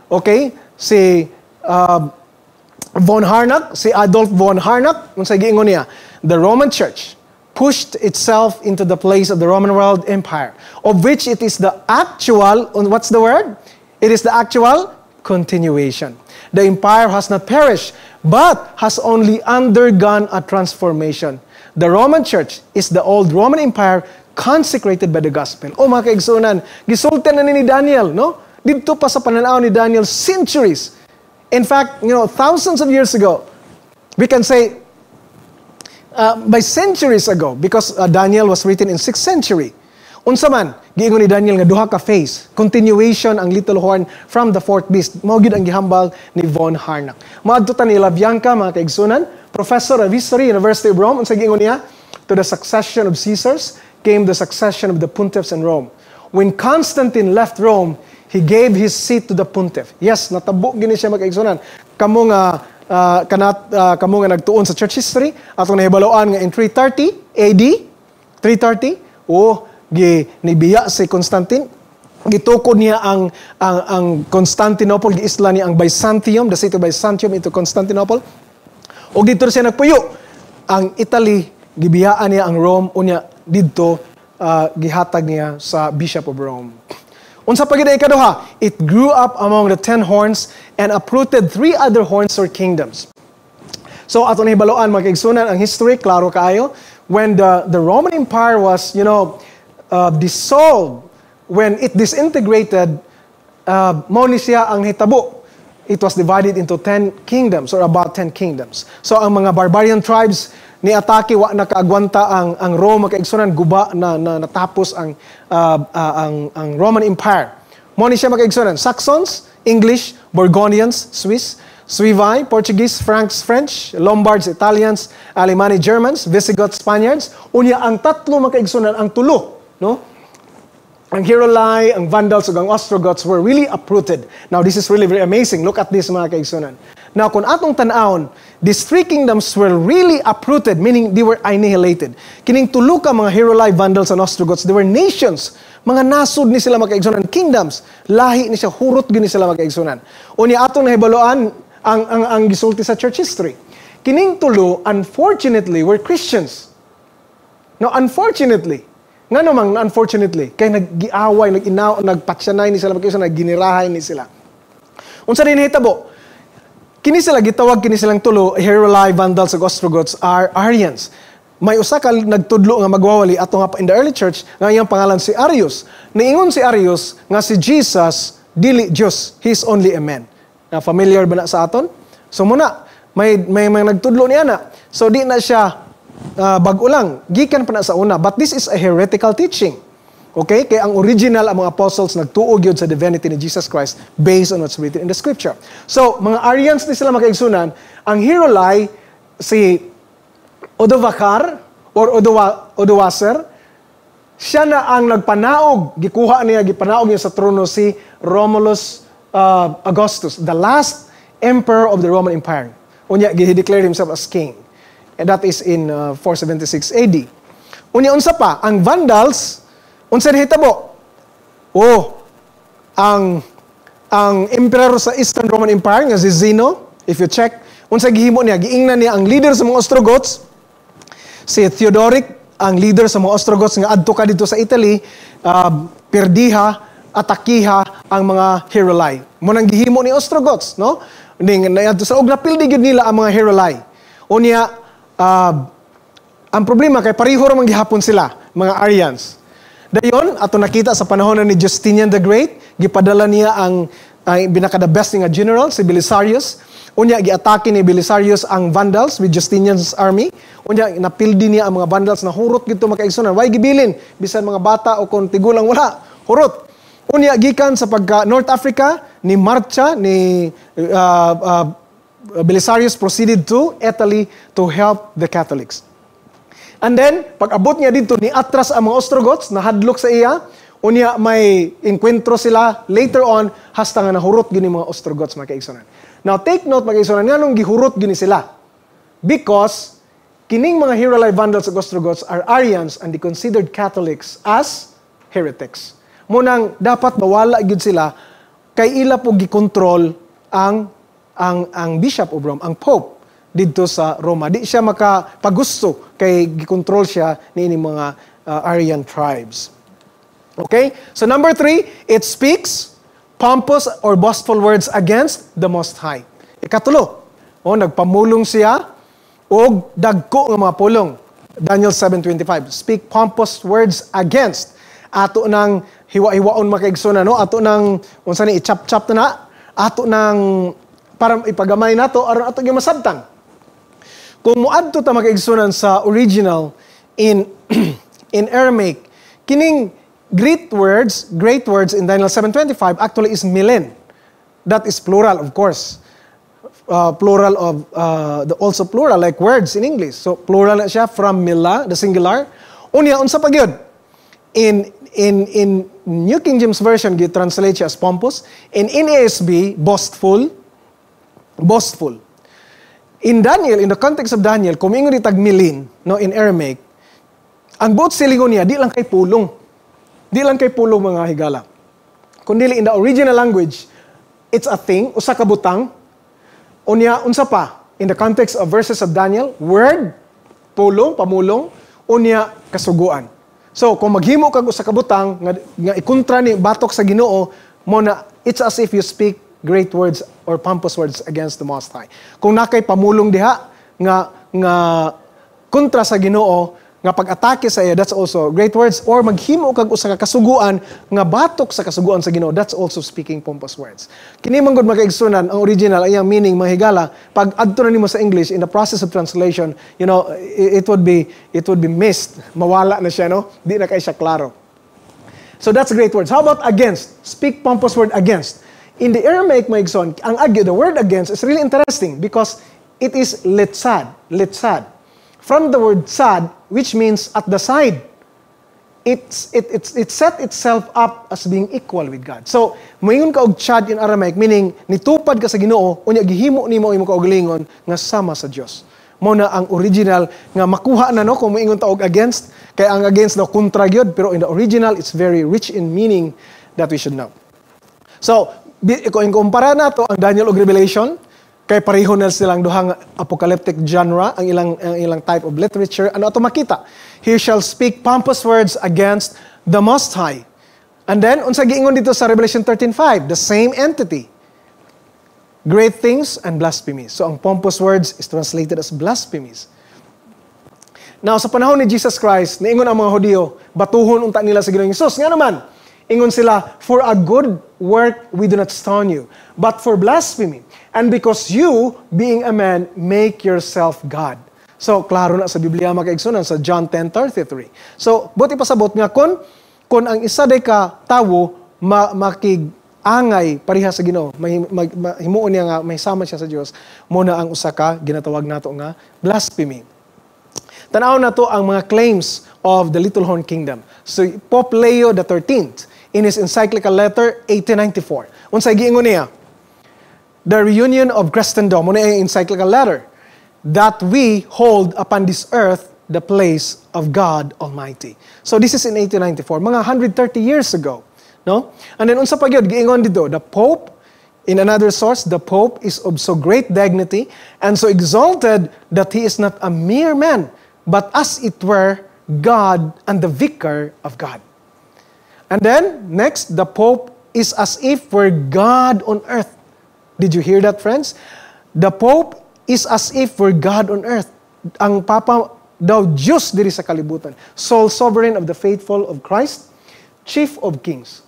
okay? Si von Harnack, si Adolf von Harnack, unsa giingon niya? The Roman Church pushed itself into the place of the Roman world empire, of which it is the actual, what's the word? It is the actual continuation. The empire has not perished, but has only undergone a transformation. The Roman Church is the old Roman Empire consecrated by the gospel. O mga kaigsunan, gisultan na ni Daniel, no? Dito pa sa pananaw ni Daniel, centuries. In fact, thousands of years ago, we can say, by centuries ago, because Daniel was written in 6th century. Unsa man, giingon ni Daniel nga duha ka phase, continuation ang Little Horn from the fourth beast. Mao gyud ang gihambal ni von Harnack. Maadto ta ni Labianca, mga kaigsunan, professor of history, University of Rome. Unsa giingon niya? To the succession of Caesars came the succession of the pontiffs in Rome. When Constantine left Rome, he gave his seat to the pontiff. Yes, natabo gini siya, mga kaigsunan. Kamo nga nagtuon sa church history atong nahibaloan nga in 330 AD, 330, nibiya si Constantine, gitukod niya ang Constantinople, giisla niya ang Byzantium, the city of Byzantium into Constantinople. O dito siya nagpuyo. Ang Italy, gibiyaan niya ang Rome, unya dito gihatag niya sa Bishop of Rome. Unsa pa gid ikaduha? It grew up among the 10 horns and uprooted 3 other horns or kingdoms. So ato na hibaloan, mga kaigsunan, ang history klaro kaayo. When the Roman Empire was, dissolved, when it disintegrated, mao ni siya ang hitabo. It was divided into 10 kingdoms or about 10 kingdoms. So ang mga barbarian tribes ni atake wa nakaagwanta ang Rome, makaigsunan guba na natapos ang Roman Empire. Mo ni siya makaigsunan Saxons, English, Burgundians, Swiss. Suevi, Portuguese, Franks, French, Lombards, Italians, Alemanni, Germans, Visigoths, Spaniards. Unya ang tatlo makaigsunan, ang tulo, no? Ang Heruli, ang Vandals, ug ang Ostrogoths were really uprooted. Now, this is really very amazing. Look at this, mga kaigsunan. Now, kung atong tanawon, these three kingdoms were really uprooted, meaning they were annihilated. Kining tulo ka mga Heruli, Vandals, and Ostrogoths, they were nations. Mga nasod ni sila mga kaigsunan, kingdoms. Lahi ni siya, hurot gini sila mga kaigsunan. Unya atong nahibaloan, ang gisulti sa church history. Kining tulo, unfortunately, were Christians. Now, unfortunately, nga namang unfortunately, kay nag-giaway, nagpatsanay ni sila, nagginirahay ni sila. Unsa din hitabo? Kini sila gitawag kini silang tulo, Heruli, Vandals, ug Ostrogoths are Arians. May usa ka nagtudlo nga magwawali ato nga in the early church nga iyang pangalan si Arius. Niingon si Arius nga si Jesus dili Dios, he's only a man. Na familiar ba na sa aton? So muna, may mga nagtudlo niya na. So di na siya bag-o lang. Gikan pa na sa una. But this is a heretical teaching. Okay? Kaya ang original, ang mga apostles, nagtuog yun sa divinity ni Jesus Christ based on what's written in the scripture. So, mga Arians ni sila makaigsunan. Ang Heruli, si Odovacar or Odoacer, siya na ang nagpanaog. Gipanaog niya sa trono si Romulus Augustus, the last emperor of the Roman Empire. Unya, he declared himself as king. And that is in 476 AD. Unya, unsa pa, ang Vandals, unsa hitabo? Ang emperor sa Eastern Roman Empire, nga si Zeno, if you check, unsa gihimo niya, giingnan niya ang leader sa mga Ostrogoths, si Theodoric, ang leader sa mga Ostrogoths, nga adto ka dito sa Italy, perdiha, atakiha ang mga Heruli. Munang gihimo ni Ostrogoths, no? Sa napildi gid nila ang mga Heruli. Unya, ang problema kay pareho ra man gihapon sila, mga Arians. Dayon, ato nakita sa panahon ni Justinian the Great, gipadala niya ang binaka-the best nga general, si Belisarius. Unya, giatake ni Belisarius ang Vandals with Justinian's army. Unya, napildi niya ang mga Vandals na hurot gito makaigsunan. Way gibilin, bisan mga bata o kung tigulang wala, hurot. Unya, gikan sa pagka North Africa, ni Marcha, ni Belisarius proceeded to Italy to help the Catholics. And then, pag abot niya dito, ni atras ang mga Ostrogoths, nahadlok sa iya, unya may enkwentro sila later on, hasta nga nahurot gini mga Ostrogoths, mga kaigsunan. Now, take note, mga kaigsunan, nga nung gihurot gini sila. Because, kining mga Heruli, Vandals, ug Ostrogoths are Arians and they considered Catholics as heretics. Munang dapat mawala gid sila kay ila po gikontrol ang Bishop of Rome, ang Pope dito sa Roma. Di siya makapagusto kay gikontrol siya ni mga Aryan tribes. Okay? So number 3, it speaks pompous or boastful words against the Most High. Ikatulo, nagpamulong siya og dagko nga mga pulong. Daniel 7:25. Speak pompous words against. Ato nang hiwa-hiwaon makaigsunan, no? Ato nang unsa ni i-chop-chop na, ato nang para ipagamay nato aron ato gyud masabtan. Kung muadto ta makaigsunan sa original in Aramaic, kining great words in Daniel 7:25 actually is milen. That is plural, of course. Plural of also plural like words in English. So plural na siya from mila, the singular. Unya unsa pa gyud? In New King James Version, translate siya as pompous. In NASB, boastful. In Daniel, in the context of Daniel, kung ingon itag milin, no, in Aramaic, ang buot silingon niya, di lang kay pulong. Di lang kay pulong mga higala. Kundi in the original language, it's a thing, usa ka butang. Unya, unsa pa, in the context of verses of Daniel, word, pulong, pamulong, unya, kasuguan. So, kung maghimo kag usa ka butang nga ikontra ni batok sa Ginoo, mo na it's as if you speak great words or pompous words against the Most High. Kung nakay pamulong diha nga kontra sa Ginoo, nga pag-atake sa iya, that's also great words. Or maghimo kag usa ka kasuguan nga batok sa kasuguan sa Ginoo, that's also speaking pompous words. Kini man gud makaigsunan ang original ayang meaning mahigala. Pag adto na nimo sa English in the process of translation, you know, it would be missed. Mawala na siya, no? Di na kay siya klaro. So that's great words. How about against? Speak pompous word against. In the Aramaic, mga igsoon, ang agyo, the word against, is really interesting because it is litzad. Litzad. From the word sad, which means at the side. It set itself up as being equal with God. So, moingon ka og chad in Aramaic, meaning nitupad ka sa Ginoo, unya gihimo nimo imo kaugalingon nga sama sa Dios. Mao na ang original nga makuha na no kung moingon ta og against, kay ang against no kontra gyud, pero in the original it's very rich in meaning that we should know. So, kung kumpara nato ang Daniel ug Revelation, kay pareho na silang duhang apocalyptic genre, ang ilang type of literature, ano ato makita? He shall speak pompous words against the Most High. And then, unsa giingon dito sa Revelation 13:5, the same entity. Great things and blasphemies. So, ang pompous words is translated as blasphemies. Now, sa panahon ni Jesus Christ, niingon ang mga Hudyo, batuhon unta nila sa Ginoong Hesus. Nga naman, ingon sila, for a good work we do not stone you, but for blasphemy. And because you, being a man, make yourself God. So, klaro na sa Biblia makaigsunan sa John 10:33. So, buti pasabot nga kung ang isa day ka tawo makig-angay pariha sa Ginoo, himuon niya nga may sama siya sa Dios, muna ang usa ka ginatawag nato nga blasphemy. Tanaw na to ang mga claims of the Little Horn Kingdom. So, Pope Leo XIII, in his encyclical letter 1894, unsay giingon niya? The reunion of Christendom, muna ang encyclical letter, that we hold upon this earth the place of God Almighty. So this is in 1894, mga 130 years ago, no? And then unsa pa gyud giingon dito, the Pope, in another source, the Pope is of so great dignity and so exalted that he is not a mere man, but as it were God and the vicar of God. And then next, the Pope is as if were God on earth. Did you hear that, friends? The Pope is as if we're God on earth. Ang Papa daw Diyos diri sa kalibutan. Sole sovereign of the faithful of Christ, chief of kings.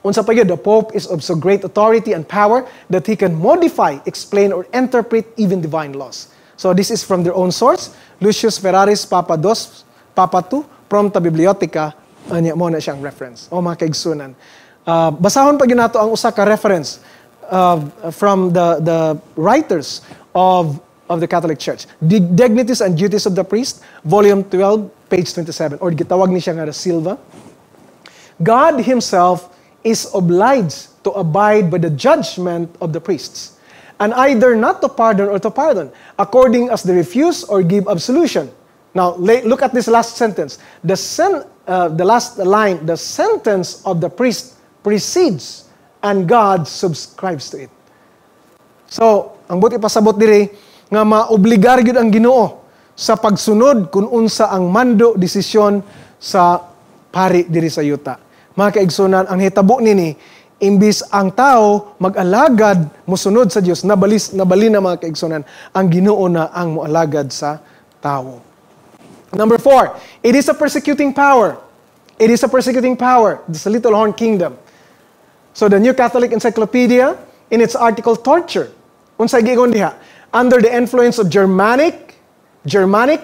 Unsa pa gyud, the Pope is of so great authority and power that he can modify, explain, or interpret even divine laws. So this is from their own source, Lucius Ferraris, Papa II, Prompta Bibliotheca, anya mo na siyang reference. O mga kaigsunan. Basahon pa gyud nato ang usa ka reference from the writers of the Catholic Church. The Dignities and Duties of the Priest, Volume 12, page 27. Or gitawag ni siya nga Silva. God Himself is obliged to abide by the judgment of the priests, and either not to pardon or to pardon, according as they refuse or give absolution. Now, look at this last sentence. The last line, the sentence of the priest precedes, and God subscribes to it. So, ang buti pasabot diri nga maobligar gyud ang Ginoo sa pagsunod kung unsa ang mando desisyon sa pari diri sa yuta. Mga kaigsunan, ang hitabo nini imbis ang tao mag-alagad mosunod sa Dios, nabali na mga kaigsunan, ang Ginoo na ang moalagad sa tao. Number 4, it is a persecuting power. It is a persecuting power. This Little Horn Kingdom. So the New Catholic Encyclopedia, in its article Torture, unsay giingon diha, under the influence of Germanic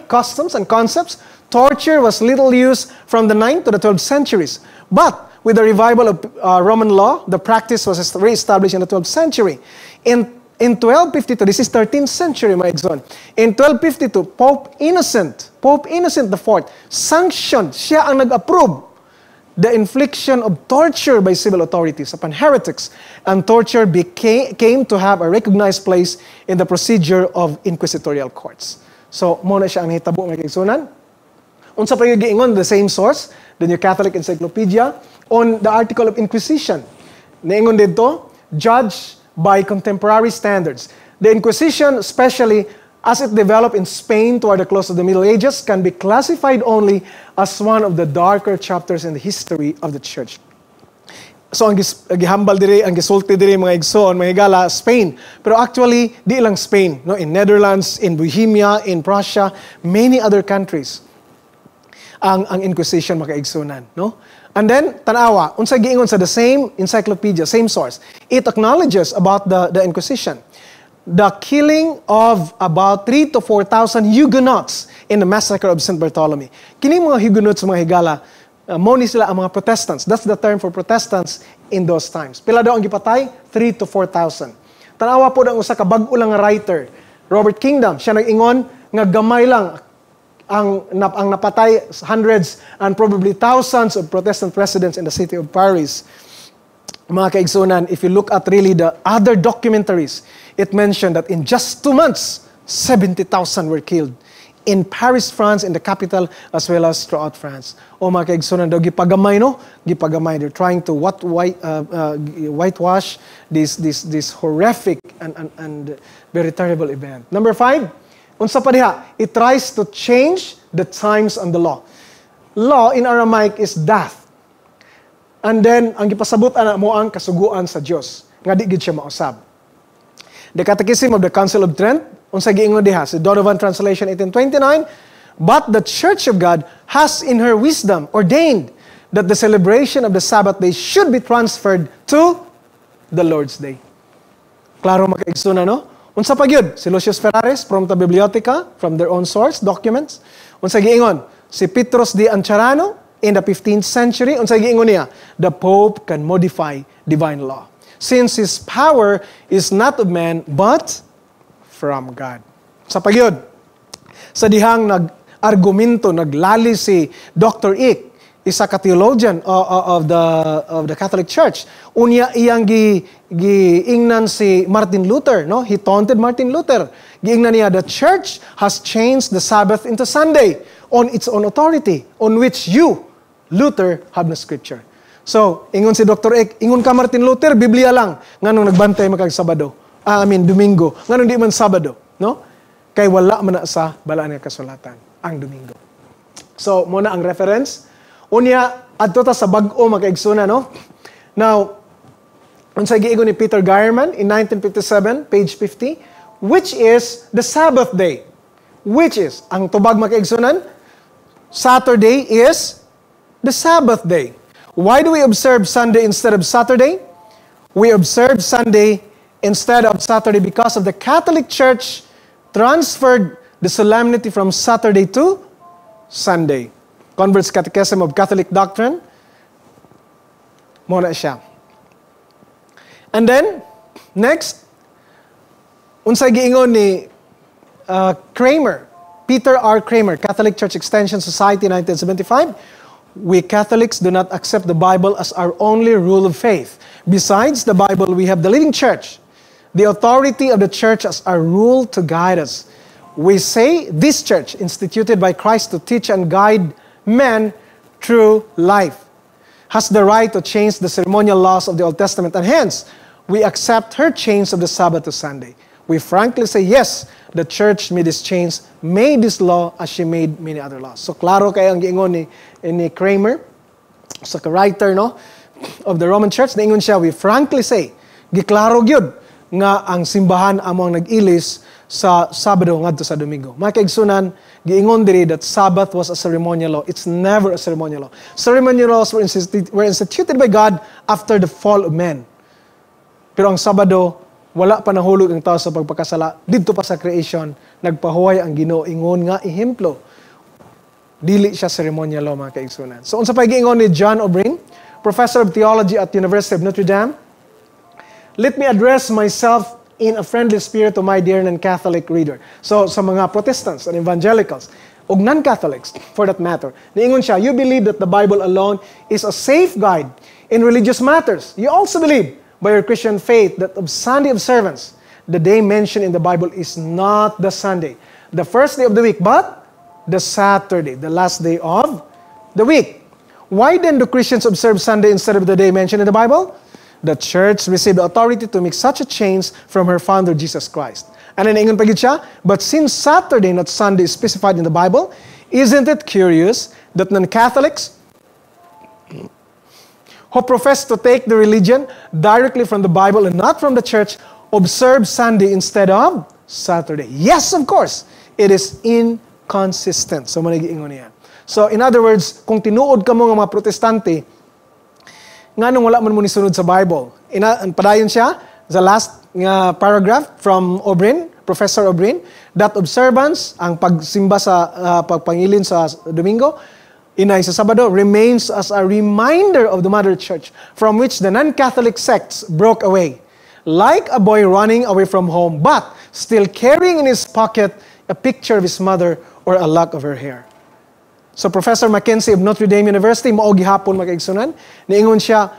customs and concepts, torture was little used from the 9th to the 12th centuries. But with the revival of Roman law, the practice was re-established in the 12th century. In 1252, this is 13th century, my exon. In 1252, Pope Innocent IV sanctioned, siya ang nag-approve the infliction of torture by civil authorities upon heretics, and torture came to have a recognized place in the procedure of inquisitorial courts. So, muna siya ang hitabo ng kaigsunan. Unsa pa yung giingon, the same source, the New Catholic Encyclopedia, on the article of Inquisition. Naingon dito, judged by contemporary standards. The Inquisition, especially as it developed in Spain toward the close of the Middle Ages, can be classified only as one of the darker chapters in the history of the Church. So, ang gihambal diri, ang gisulti diri mga igsoon, mga higala, Spain. Pero actually, di lang Spain. No? In Netherlands, in Bohemia, in Prussia, many other countries. Ang Inquisition mga igsunan. No? And then, tanawa, unsa giingon sa the same encyclopedia, same source. It acknowledges about the Inquisition. The killing of about 3,000 to 4,000 Huguenots in the massacre of St. Bartholomew. Kini mga Huguenots mga higala, Mao ni sila ang mga Protestants. That's the term for Protestants in those times. Pila daw ang gipatay? 3,000 to 4,000. Tanawa po ang usa ka bag-o lang nga writer, Robert Kingdom. Siya nag-ingon nga gamay lang ang napatay, hundreds and probably thousands of Protestant presidents in the city of Paris. Mga kaigsunan, if you look at really the other documentaries, it mentioned that in just 2 months, 70,000 were killed in Paris, France, in the capital, as well as throughout France. O mga kaigsunan, daw gipagamay, no? Gipagamay. They're trying to whitewash this horrific and very terrible event. Number 5, unsa pa diha? It tries to change the times and the law. Law in Aramaic is death. And then, ang gipasabot ana mo ang kasuguan sa Dios. Nga di gid siya mausab. The Catechism of the Council of Trent, unsa giingon diha? Sa Donovan Translation 1829, but the Church of God has in her wisdom ordained that the celebration of the Sabbath day should be transferred to the Lord's Day. Klaro makaigsunan, no? Unsa pa gyud? Si Lucius Ferraris, Prompta Bibliotheca, from their own source, documents. Unsa giingon? Si Petrus de Ancharano, in the 15th century, unsa giingon niya? The Pope can modify divine law, since his power is not of man, but from God. Sa pagyod, sa dihang nag-argumento, naglali si Dr. Ick, isa ka theologian of the Catholic Church. Unya iyang giingnan si Martin Luther, no? He taunted Martin Luther. Giingnan niya, the church has changed the Sabbath into Sunday on its own authority, on which you, Luther, have no scripture. So, ingon si Dr. Eck, ingon ka Martin Luther, Biblia lang, nganong nagbantay makag Sabado. Domingo. Nganong di man Sabado, no? Kay wala man na sa balaan nga kasulatan ang Domingo. So, muna ang reference. Unya, adto ta sa bag-o makaigsunan, no? Now, unsa giingon ni Peter Geierman in 1957, page 50, which is the Sabbath day. Which is, ang tubag makaigsunan, Saturday is the Sabbath day. Why do we observe Sunday instead of Saturday? We observe Sunday instead of Saturday because of the Catholic Church transferred the solemnity from Saturday to Sunday. Convert's Catechism of Catholic Doctrine. Muna siya. And then, next, unsay giingon ni Kramer, Peter R. Kramer, Catholic Church Extension Society, 1975, we Catholics do not accept the Bible as our only rule of faith. Besides the Bible, we have the living church, the authority of the church as our rule to guide us. We say this church, instituted by Christ to teach and guide men through life, has the right to change the ceremonial laws of the Old Testament, and hence, we accept her change of the Sabbath to Sunday. We frankly say, yes, the church made this change, made this law as she made many other laws. So, klaro kayo ang giingon ni Kramer, sa writer, no, of the Roman Church, naingon siya, we frankly say, giklaro gyud nga ang simbahan among nag-ilis sa Sabado ngadto sa Domingo. Mga kaigsunan, giingon diri that Sabbath was a ceremonial law. It's never a ceremonial law. Ceremonial laws were instituted by God after the fall of man. Pero ang Sabado, wala pa nahulog ang tao sa pagpakasala. Dito pa sa creation, nagpahuway ang Ginoo ingon nga ehemplo. Dili siya ceremonial law, mga kaigsunan. So, unsa pa giingon ni John O'Brien, professor of theology at University of Notre Dame, let me address myself in a friendly spirit to my dear non-Catholic reader. So, sa mga Protestants and Evangelicals, o non-Catholics, for that matter, niingon siya, you believe that the Bible alone is a safe guide in religious matters. You also believe, by your Christian faith, that of Sunday observance, the day mentioned in the Bible is not the Sunday, the first day of the week, but the Saturday, the last day of the week. Why then do Christians observe Sunday instead of the day mentioned in the Bible? The church received the authority to make such a change from her founder, Jesus Christ. And then, ingon pa gid siya, but since Saturday, not Sunday, is specified in the Bible, isn't it curious that non-Catholics who profess to take the religion directly from the Bible and not from the church observe Sunday instead of Saturday? Yes, of course. It is inconsistent. So, manigiingon niya. So, in other words, kung tinuod ka mo ng mga protestante, nga nung wala man mo nisunod sa Bible. Padayon siya, the last paragraph from O'Brien, Professor O'Brien, that observance, ang pagsimba sa pagpangilin sa Domingo, Inay sa Sabado remains as a reminder of the Mother Church from which the non-Catholic sects broke away. Like a boy running away from home, but still carrying in his pocket a picture of his mother or a lock of her hair. So Professor Mackenzie of Notre Dame University, mao gihapon makaigsunan, niingon siya,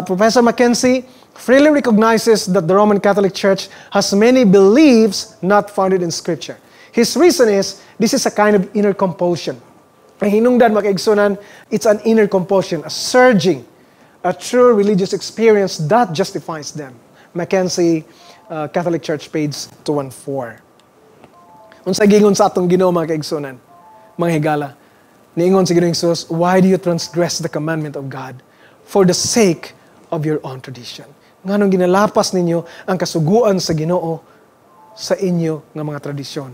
Professor Mackenzie freely recognizes that the Roman Catholic Church has many beliefs not founded in Scripture. His reason is, this is a kind of inner compulsion. Ang hinungdan makaigsunan, it's an inner compulsion, a surging, a true religious experience that justifies them. Mackenzie, Catholic Church, page 214. Unsa gingon sa atong Ginoo mga kaigsunan, mga higala, niingon si Ginoong Jesus, why do you transgress the commandment of God for the sake of your own tradition? Nganong ginalapas ninyo ang kasuguan sa Ginoo sa inyo nga mga tradisyon.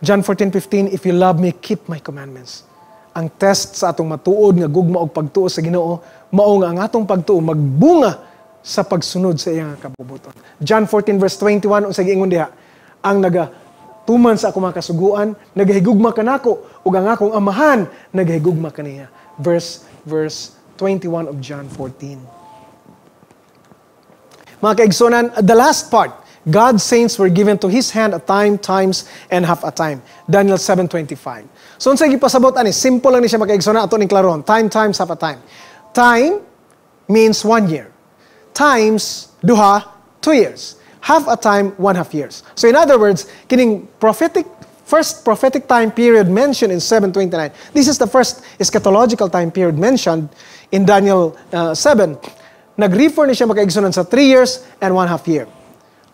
John 14:15, if you love me, keep my commandments. Ang test sa atong matuod nga gugma og pagtuo sa Ginoo mao nga ang atong pagtuo magbunga sa pagsunod sa iyang kabubuton. John 14:21 unsa giingon diha, ang nagatuman sa akong mga kasuguan nagahigugma kanako ug ang akong amahan nagahigugma kaniya. Verse 21 of John 14. Mga kaigsunan, the last part, God's saints were given to His hand a time, times, and half a time. Daniel 7:25. So, unsa gipasabot ani? Simple lang ni siya makaigsunan ato ning klaron. Time, times, half a time. Time means 1 year. Times, duha, 2 years. Half a time, 1/2 years. So, in other words, kining first prophetic time period mentioned in 7:29. This is the first eschatological time period mentioned in Daniel 7. Nag-refer ni siya makaigsunan sa 3 years and 1/2 year.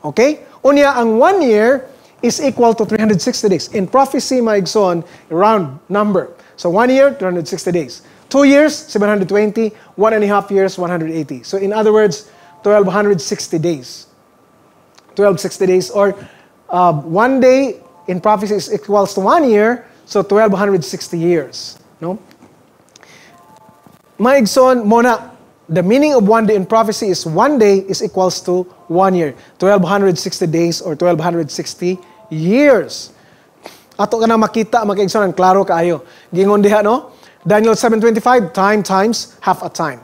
Okay? Unya, ang 1 year is equal to 360 days. In prophecy, maigsoon, round number. So 1 year, 360 days. 2 years, 720. 1.5 years, 180. So in other words, 1,260 days. 1,260 days. Or 1 day in prophecy is equals to 1 year. So 1,260 years. No? Maigsoon, muna, the meaning of 1 day in prophecy is 1 day is equals to 1 year. 1,260 days or 1,260 years. Ato ka na makita, makaigsunan, klaro kaayo. Gingon diha, no? Daniel 7:25, time times half a time.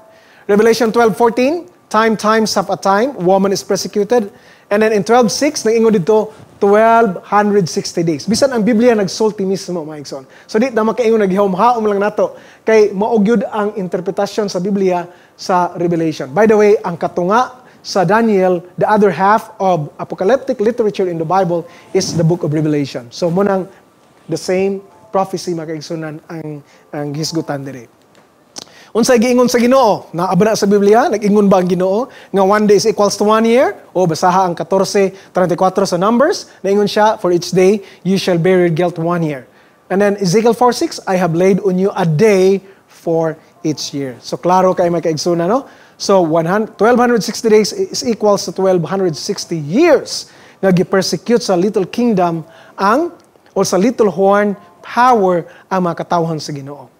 Revelation 12:14, time times half a time. Woman is persecuted. And then in 12:6, nag-ingon dito, 1,260 days. Bisan ang Biblia nagsulti mismo, maigsoon. So di na makaingon, naghihom-haom lang nato. Kay maugyod ang interpretasyon sa Biblia sa Revelation. By the way, ang katunga sa Daniel, the other half of apocalyptic literature in the Bible is the book of Revelation. So munang the same prophecy makaigsunan ang hisgutan diri. Unsay giingon sa Ginoo? Naabana sa Biblia, nag-ingon ba ang Ginoo nga 1 day is equals to 1 year? O basaha ang 14:34 sa Numbers, naingon siya, for each day you shall bear your guilt 1 year. And then Ezekiel 4:6, I have laid on you a day for each year. So klaro kay may kaigsunan, no? So 1,260 days is equals to 1,260 years nga gi-persecute sa little kingdom o sa little horn power ang mga katawhan sa Ginoo.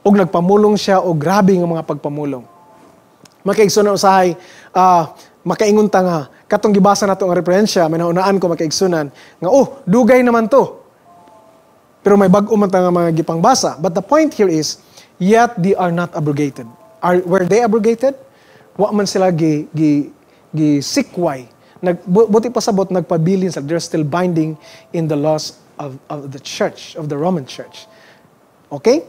Og nagpamulong siya o grabe nga mga pagpamulong. Makaigsunan usahay, makaingon ta nga katong gibasa nato nga referensya, may naunaan ko makaigsunan nga dugay naman to. Pero may bag-o man ta nga mga gipangbasa. But the point here is, yet they are not abrogated. Were they abrogated? Wa man sila sikway. Buti pasabot nagpabilin sila. They're still binding in the laws of the church, of the Roman church. Okay?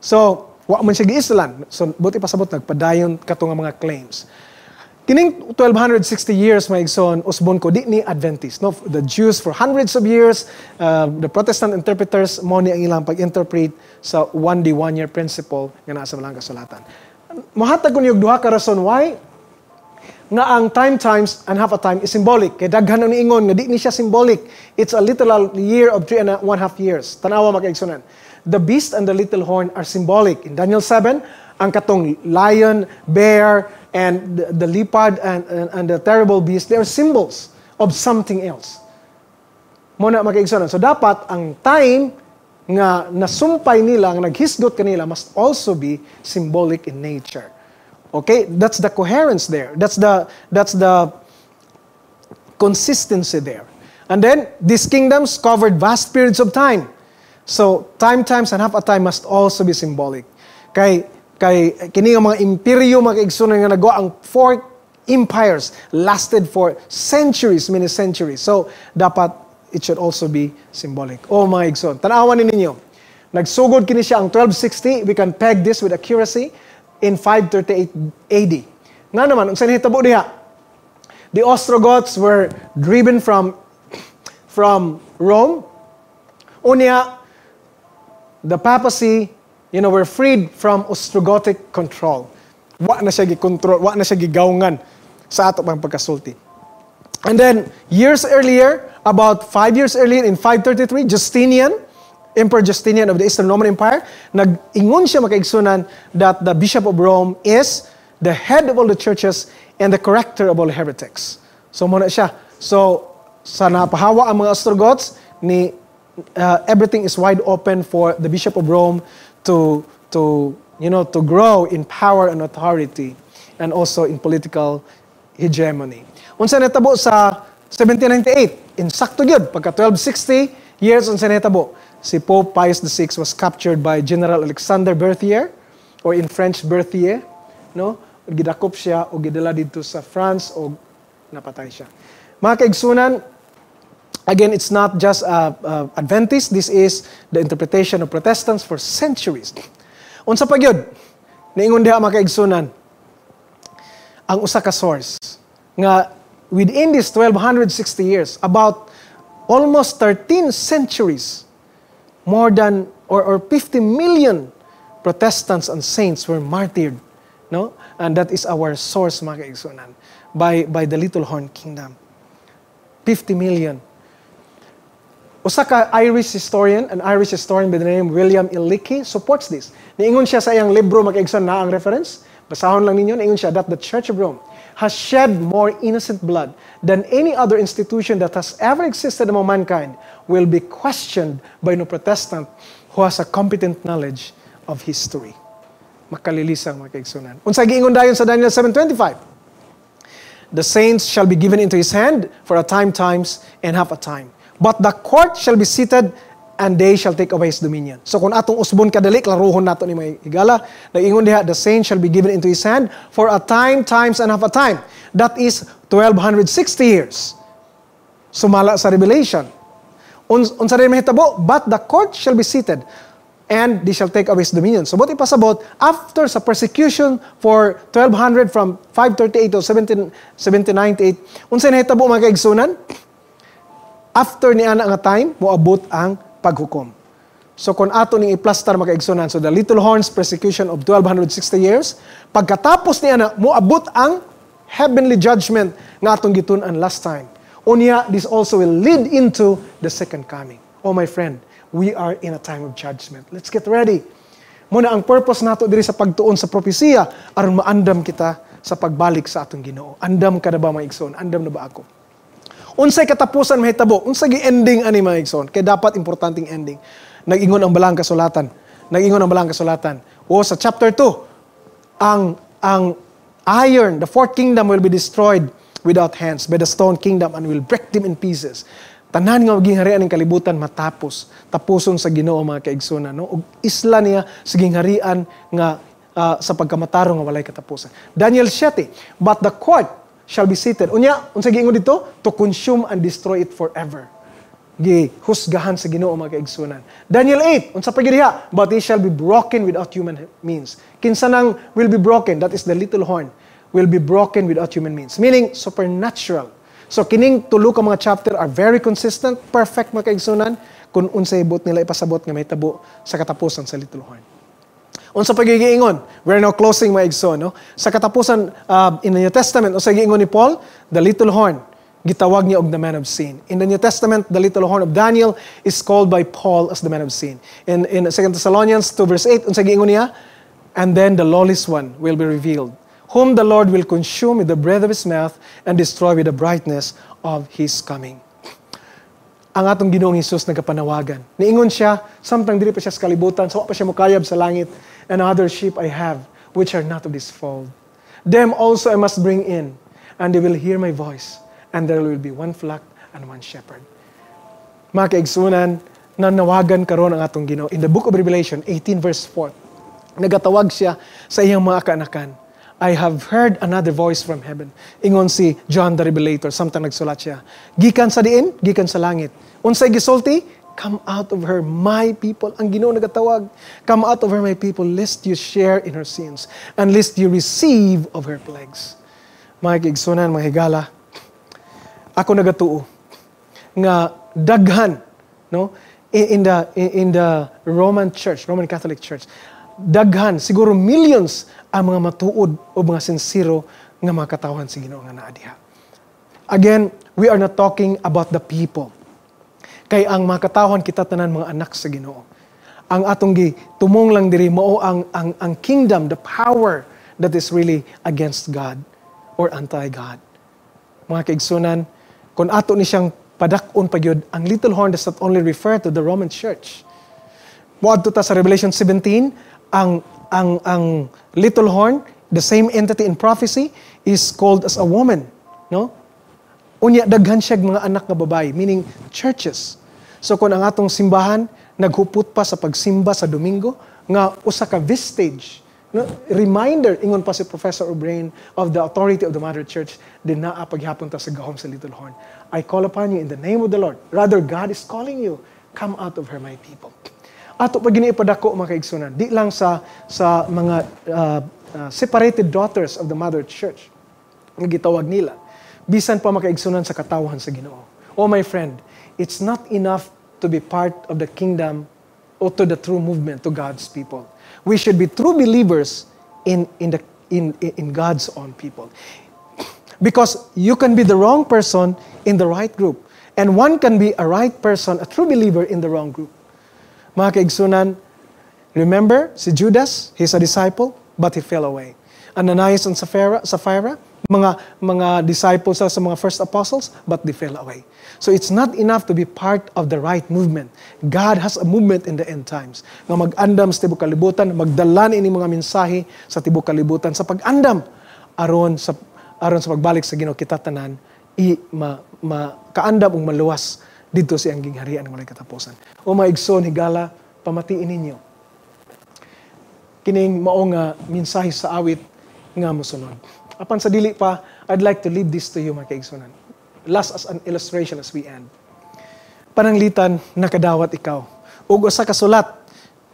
So, wa man siya gi-islan. So, buti pasabot nagpadayon kato nga mga claims. Kining 1,260 years, maigsoon, usbon ko, di ni Adventist. No? The Jews for hundreds of years, the Protestant interpreters, mo ni ang ilang pag-interpret sa 1 day, 1 year principle nga nasa malang kasulatan. Mahatag ko niyog duha ka rason why nga ang time times and half a time is symbolic. Kay daghan ang niingon nga di ni siya symbolic. It's a literal year of 3.5 years. Tanawa makaigsunan. The beast and the little horn are symbolic. In Daniel 7, ang katong lion, bear, and the leopard and the terrible beast, they are symbols of something else. Muna makaigsunan. So dapat ang time nga nasumpay nila, nga naghisgot kanila, must also be symbolic in nature. Okay? That's the coherence there. That's the consistency there. And then, these kingdoms covered vast periods of time. So, times and half a time must also be symbolic. Kay kini nga mga imperyo, mga kaigsunan nga nagawa, ang 4 empires lasted for centuries, many centuries. So, dapat it should also be symbolic. Oh, mga igsoon, tanawan ninyo. Nagsugod kini siya ang 1260. We can peg this with accuracy in 538 AD. Nga naman, unsa nahitabo diha? The Ostrogoths were driven from Rome. Unya, the papacy, were freed from Ostrogothic control. Wa na siya gi-control, wa na siya gigawngan sa ato pang pagkasulti. And then, years earlier, about 5 years earlier, in 533, Emperor Justinian of the Eastern Roman Empire, nag-ingon siya makaigsunan that the Bishop of Rome is the head of all the churches and the corrector of all heretics. So, muna siya. So, sa napahawa ang mga Ostrogoths, everything is wide open for the Bishop of Rome to grow in power and authority and also in political hegemony. Unsa natabo sa 1798, insakto gyud pagka 1260 years unsa natabo, si Pope Pius VI was captured by General Alexander Berthier, or in French Berthier, no? Gidakop siya o gidala dito sa France o napatay siya. Mga kaigsunan, again, it's not just Adventist. This is the interpretation of Protestants for centuries. Unsa pa gyud? Niingon diha mga kaigsunan, ang usa ka source nga within these 1260 years, about almost 13 centuries, more than or 50 million Protestants and saints were martyred, no? And that is our source, mga kaigsunan, by the Little Horn Kingdom. 50 million. Usa ka Irish historian by the name William Illicky supports this. Niingon siya sa iyang libro, makaigsoon na ang reference. Basahon lang ninyo, niingon siya that the Church of Rome has shed more innocent blood than any other institution that has ever existed among mankind will be questioned by no Protestant who has a competent knowledge of history. Makalilisang makaigsunan. Unsa giingon dayon sa Daniel 7:25? The saints shall be given into his hand for a time, times, and half a time. But the court shall be seated, and they shall take away his dominion. So kung atong usbon kadali, klaruhon nato ni may higala, nag-ingon diha, the saints shall be given into his hand for a time, times, and half a time. That is 1260 years. Sumala sa Revelation. Unsa rin mahitabo? But the court shall be seated, and they shall take away his dominion. So, buti pasabot, after sa persecution for 1200 from 538 to 1798, unsa nahitabo mga kaigsunan? After ni ana nga time, moabot ang paghukom. So, kung ato ning i-plaster mga kaigsunan, so the Little Horns persecution of 1260 years, pagkatapos ni ana, moabot ang heavenly judgment nga atong gitun-an last time. Unya, this also will lead into the second coming. Oh my friend, we are in a time of judgment. Let's get ready. Muna ang purpose nato diri sa pagtuon sa propesiya aron maandam kita sa pagbalik sa atong Ginoo. Andam ka na ba mga igsoon? Andam na ba ako? Unsay katapusan mahitabo? Unsay gi-ending ani mga igsoon? Kay dapat importanteng ending. Nag-ingon ang balang kasulatan. O sa chapter 2, ang iron, the fourth kingdom will be destroyed without hands by the stone kingdom and will break them in pieces. Tanan nga maging harian ng kalibutan matapos. Tapuson sa Ginoo mga kaigsunan, no? Ug isla niya sa gingharian nga sa pagkamataro nga walay katapusan. Daniel 7, but the court shall be seated. Unya, unsa giingon dito? To consume and destroy it forever. Gihusgahan sa Ginoo mga kaigsunan. Daniel 8, unsa pa diha? But it shall be broken without human means. Kinsa nang will be broken? That is the little horn. Will be broken without human means. Meaning supernatural. So kining tulo ka mga chapter are very consistent, perfect mga kaigsunan kung unsay bot nila ipasabot nga mahitabo sa katapusan sa little horn. Unsa pa giingon? We're now closing mga igsoon, no? Sa katapusan in the New Testament, unsa giingon ni Paul? The little horn gitawag niya og the man of sin. In the New Testament, the little horn of Daniel is called by Paul as the man of sin. In 2 Thessalonians 2 verse 8, unsa giingon niya? And then the lawless one will be revealed, whom the Lord will consume with the breath of his mouth and destroy with the brightness of his coming. Ang atong Ginoong Hesus nagkapanawagan. Niingon siya, samtang dili pa siya sa kalibutan, sawa pa siya mukayab sa langit, and other sheep I have, which are not of this fold. Them also I must bring in, and they will hear my voice, and there will be one flock and one shepherd. Mga kaigsunan, nanawagan karon ang atong Ginoo. In the book of Revelation 18 verse 4, nagatawag siya sa iyang mga kaanakan. I have heard another voice from heaven. Ingon si John the Revelator, samtang nagsulat siya. Gikan sa diin, gikan sa langit. Unsay gisulti? Come out of her, my people. Ang Ginoo nagatawag. Come out of her, my people, lest you share in her sins, and lest you receive of her plagues. Mga kaigsunan, mga higala, ako nagatuo nga daghan, no? In the Roman Church, Roman Catholic Church, daghan, siguro millions ang mga matuod o mga sincero nga mga katawhan sa Ginoo nga naa diha. Again, we are not talking about the people. Kay ang mga katawhan kita tanan mga anak sa Ginoo. Ang atong tumong lang diri mao ang kingdom, the power that is really against God or anti-God. Mga kaigsunan, kung ato ni siyang padak-on pagyud, ang little horn does not only refer to the Roman Church. Moadto ta sa Revelation 17, ang little horn, the same entity in prophecy, is called as a woman, no? Unya daghan siya mga anak nga babae, meaning churches. So kung ang atong simbahan naghupot pa sa pagsimba sa Domingo nga usa ka vestige, no? Reminder ingon pa si Professor O'Brien of the authority of the Mother Church din naa paghapon ta sa gahom sa little horn. I call upon you in the name of the Lord. Rather, God is calling you. Come out of her, my people. Ato pa gini ipadako mga kaigsunan, di lang sa mga separated daughters of the Mother Church nga gitawag nila. Bisan pa mga kaigsunan sa katawhan sa Ginoo. Oh my friend, it's not enough to be part of the kingdom or to the true movement to God's people. We should be true believers in God's own people. Because you can be the wrong person in the right group. And one can be a right person, a true believer in the wrong group. Mga kaigsunan, remember, si Judas, he's a disciple, but he fell away. Ananias and Sapphira, mga disciples sa mga first apostles, but they fell away. So it's not enough to be part of the right movement. God has a movement in the end times. Nga mag-andam sa tibok kalibutan, magdalan ini mga mensahe sa tibok kalibutan, sa pag-andam, aron sa pagbalik sa Ginoo kita tanan, kaandam ug maluwas dito sa iyang gingharian ng walay katapusan. O mga igsoon, higala, pamatiin ninyo. Kining mao nga mensahe sa awit nga mosunod. Apan sa dili pa, I'd like to leave this to you, mga kaigsunan. Last as an illustration as we end. Pananglitan, nakadawat ikaw. Ug usa ka sulat,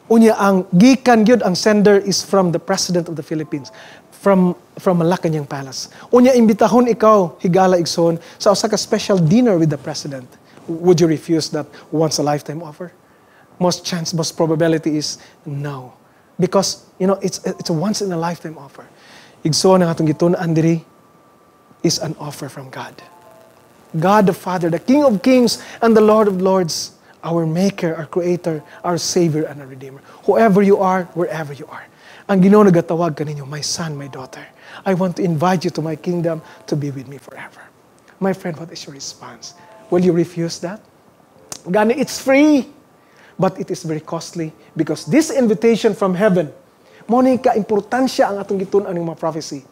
unya ang gikan gyud ang sender is from the President of the Philippines, from Malacanang Palace. Unya imbitahon ikaw, higala igsoon, sa usa ka special dinner with the President. Would you refuse that once a lifetime offer? Most probability is no. Because, it's a once in a lifetime offer. Igsoon ang atong gitun-an diri is an offer from God. God the Father, the King of Kings and the Lord of Lords, our Maker, our Creator, our Savior, and our Redeemer. Whoever you are, wherever you are. Ang Ginoo nagatawag kaninyo, my son, my daughter. I want to invite you to my kingdom to be with me forever. My friend, what is your response? Will you refuse that? Gani, it's free, but it is very costly because this invitation from heaven, mo ni ka-importansya ang atong gitun-an ng mga prophecy,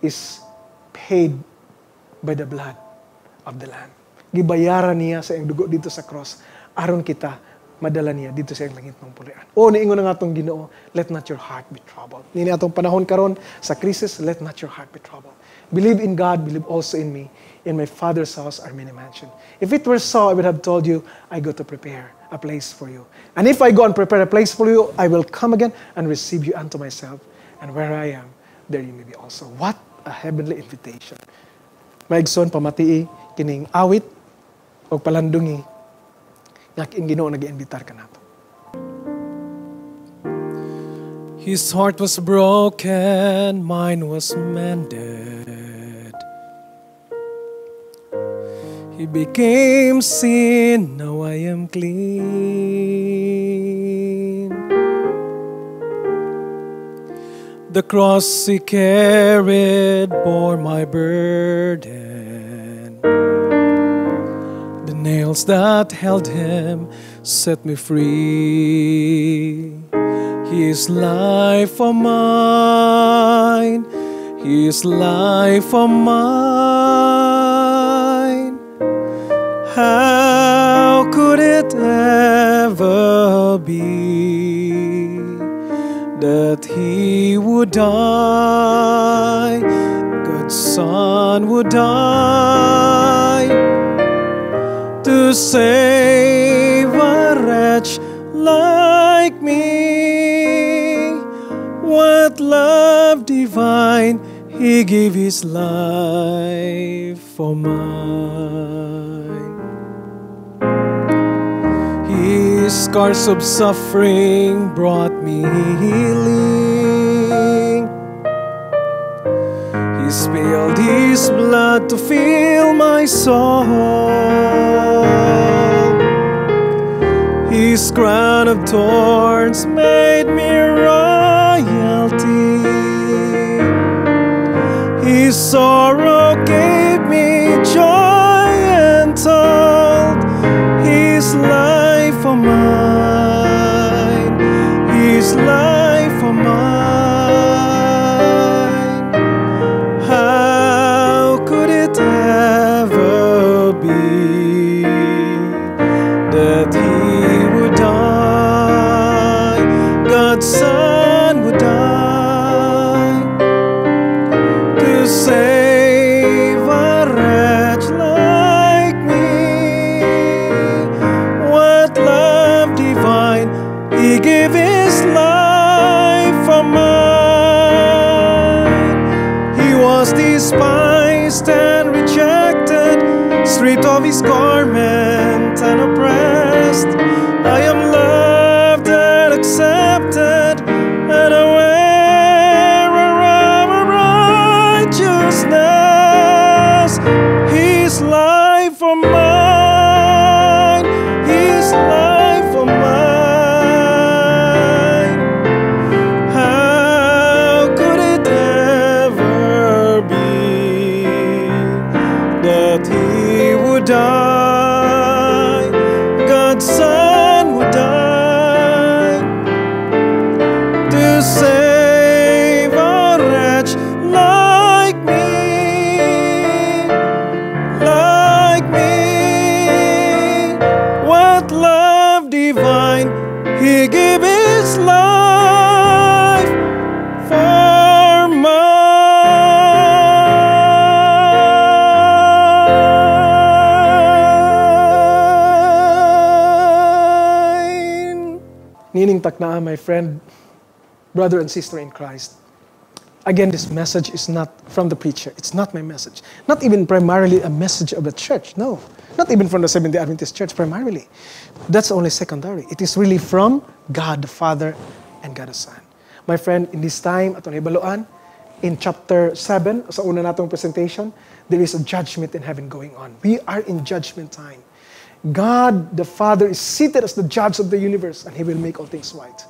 is paid by the blood of the Lamb. Gibayaran niya sa iyang dugo dito sa cross, aron kita madala niya dito sa iyang langit ng pulian. O, niingon ang atong Ginoo, let not your heart be troubled. Nini atong panahon karon sa krisis, let not your heart be troubled. Believe in God, believe also in me. In my Father's house are many mansions. If it were so, I would have told you, I go to prepare a place for you. And if I go and prepare a place for you, I will come again and receive you unto myself. And where I am, there you may be also. What a heavenly invitation. Maigsoon, pamatii, kining awit, o palandungi, nga Ginoo nag-iimbitar ka nato. His heart was broken, mine was mended. He became sin, now I am clean. The cross he carried bore my burden. The nails that held him set me free. His life for mine, His life for mine. How could it ever die, God's Son would die to save a wretch like me. What love divine, He gave His life for mine. His scars of suffering brought me healing. He spilled His blood to fill my soul. His crown of thorns made me royalty. His sorrow gave me joy and told His life for mine, His life for mine. How could it ever be that He would die, God's Son would die to save a wretch like me? What love divine, He gave His life for mine. He was despised and rejected, stripped of His garment and oppressed. I am loved and accepted, and aware of righteousness. His life for mine, His life for mine. How could it ever be that He would die, God's Son would die to save a wretch like me, like me. What love divine, He gave His life for mine. Nining taknaa, my friend, brother and sister in Christ. Again, this message is not from the preacher. It's not my message. Not even primarily a message of the church. No. Not even from the Seventh-day Adventist Church primarily. That's only secondary. It is really from God the Father and God the Son. My friend, in this time, atong ibaluan, in chapter 7, sa una natong presentation, there is a judgment in heaven going on. We are in judgment time. God the Father is seated as the judge of the universe, and He will make all things right.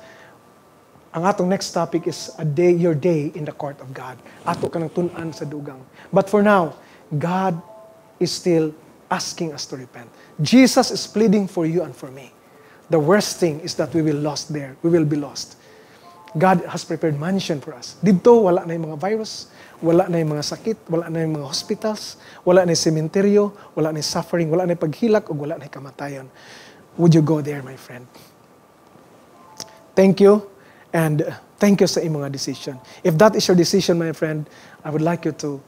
Ang atong next topic is your day in the court of God. Ato ka ng tun-an sa dugang. But for now, God is still asking us to repent. Jesus is pleading for you and for me. The worst thing is that we will lost there. We will be lost. God has prepared mansion for us. Dito, wala na yung mga virus, wala na yung mga sakit, wala na yung mga hospitals, wala na yung sementeryo, wala na yung suffering, wala na yung paghilak, o wala na yung kamatayan. Would you go there, my friend? Thank you, and thank you sa imong decision. If that is your decision, my friend, I would like you to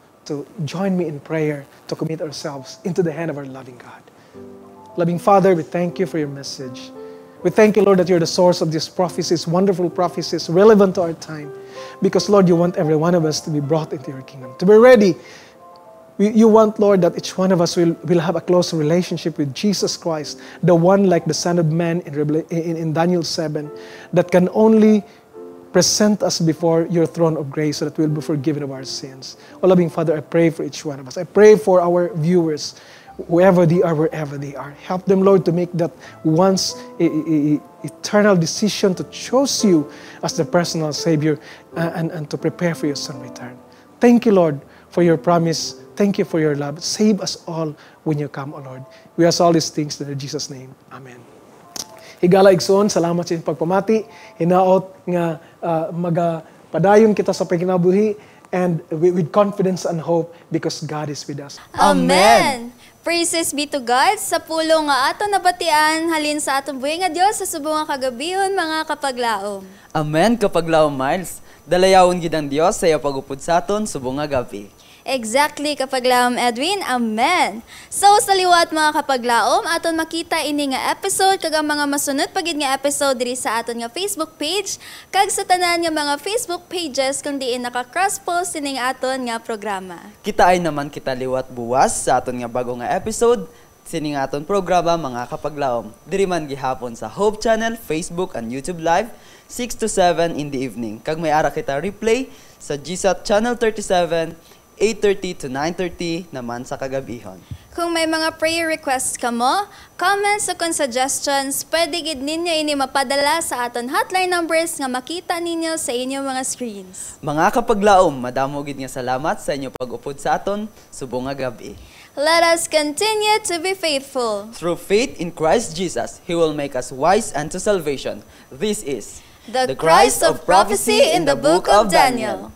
join me in prayer to commit ourselves into the hand of our loving God. Loving Father, we thank you for your message. We thank you, Lord, that you're the source of these prophecies, wonderful prophecies, relevant to our time. Because, Lord, you want every one of us to be brought into your kingdom, to be ready. You want, Lord, that each one of us will have a close relationship with Jesus Christ, the one like the Son of Man in Daniel 7, that can only present us before your throne of grace so that we'll be forgiven of our sins. Oh, loving Father, I pray for each one of us. I pray for our viewers, whoever they are, wherever they are. Help them, Lord, to make that once eternal decision to choose you as the personal Savior and to prepare for your Son's return. Thank you, Lord, for your promise. Thank you for your love. Save us all when you come, O Lord. We ask all these things in Jesus' name. Amen. Higala igsoon, salamat sa inyong pagpamati. Hinaot nga magapadayon kita sa pagkinabuhi and with confidence and hope because God is with us. Amen! Praises be to God sa pulong nga ato nabatian halin sa atong buhi nga Dios sa subong nga kagabihon mga kapaglaom. Amen, kapaglaom, Miles. Dalayawon gid ang Dios sa iya pagupod sa aton subong nga gabi. Exactly, kapaglaom Edwin. Amen. So, sa liwat mga kapaglaom, aton makita ini nga episode kag ang mga masunod pagid nga episode diri sa aton nga Facebook page kag sa tanan nga mga Facebook pages kung diin naka-cross-post sining aton nga programa. Kita ay naman kita liwat buwas sa aton nga bago nga episode sining aton programa mga kapaglaom. Diri man gihapon sa Hope Channel, Facebook and YouTube Live 6 to 7 in the evening. Kag may ara kita replay sa GSAT Channel 37 8:30 to 9:30 naman sa kagabihon. Kung may mga prayer requests ka mo, comments o kung suggestions, pwede gid ninyo ini mapadala sa aton hotline numbers nga makita ninyo sa inyong mga screens. Mga kapaglaom, madamo gid nga salamat sa inyo pag-upod sa aton subong nga gabi. Let us continue to be faithful. Through faith in Christ Jesus, He will make us wise unto salvation. This is The Christ of prophecy in the book of Daniel.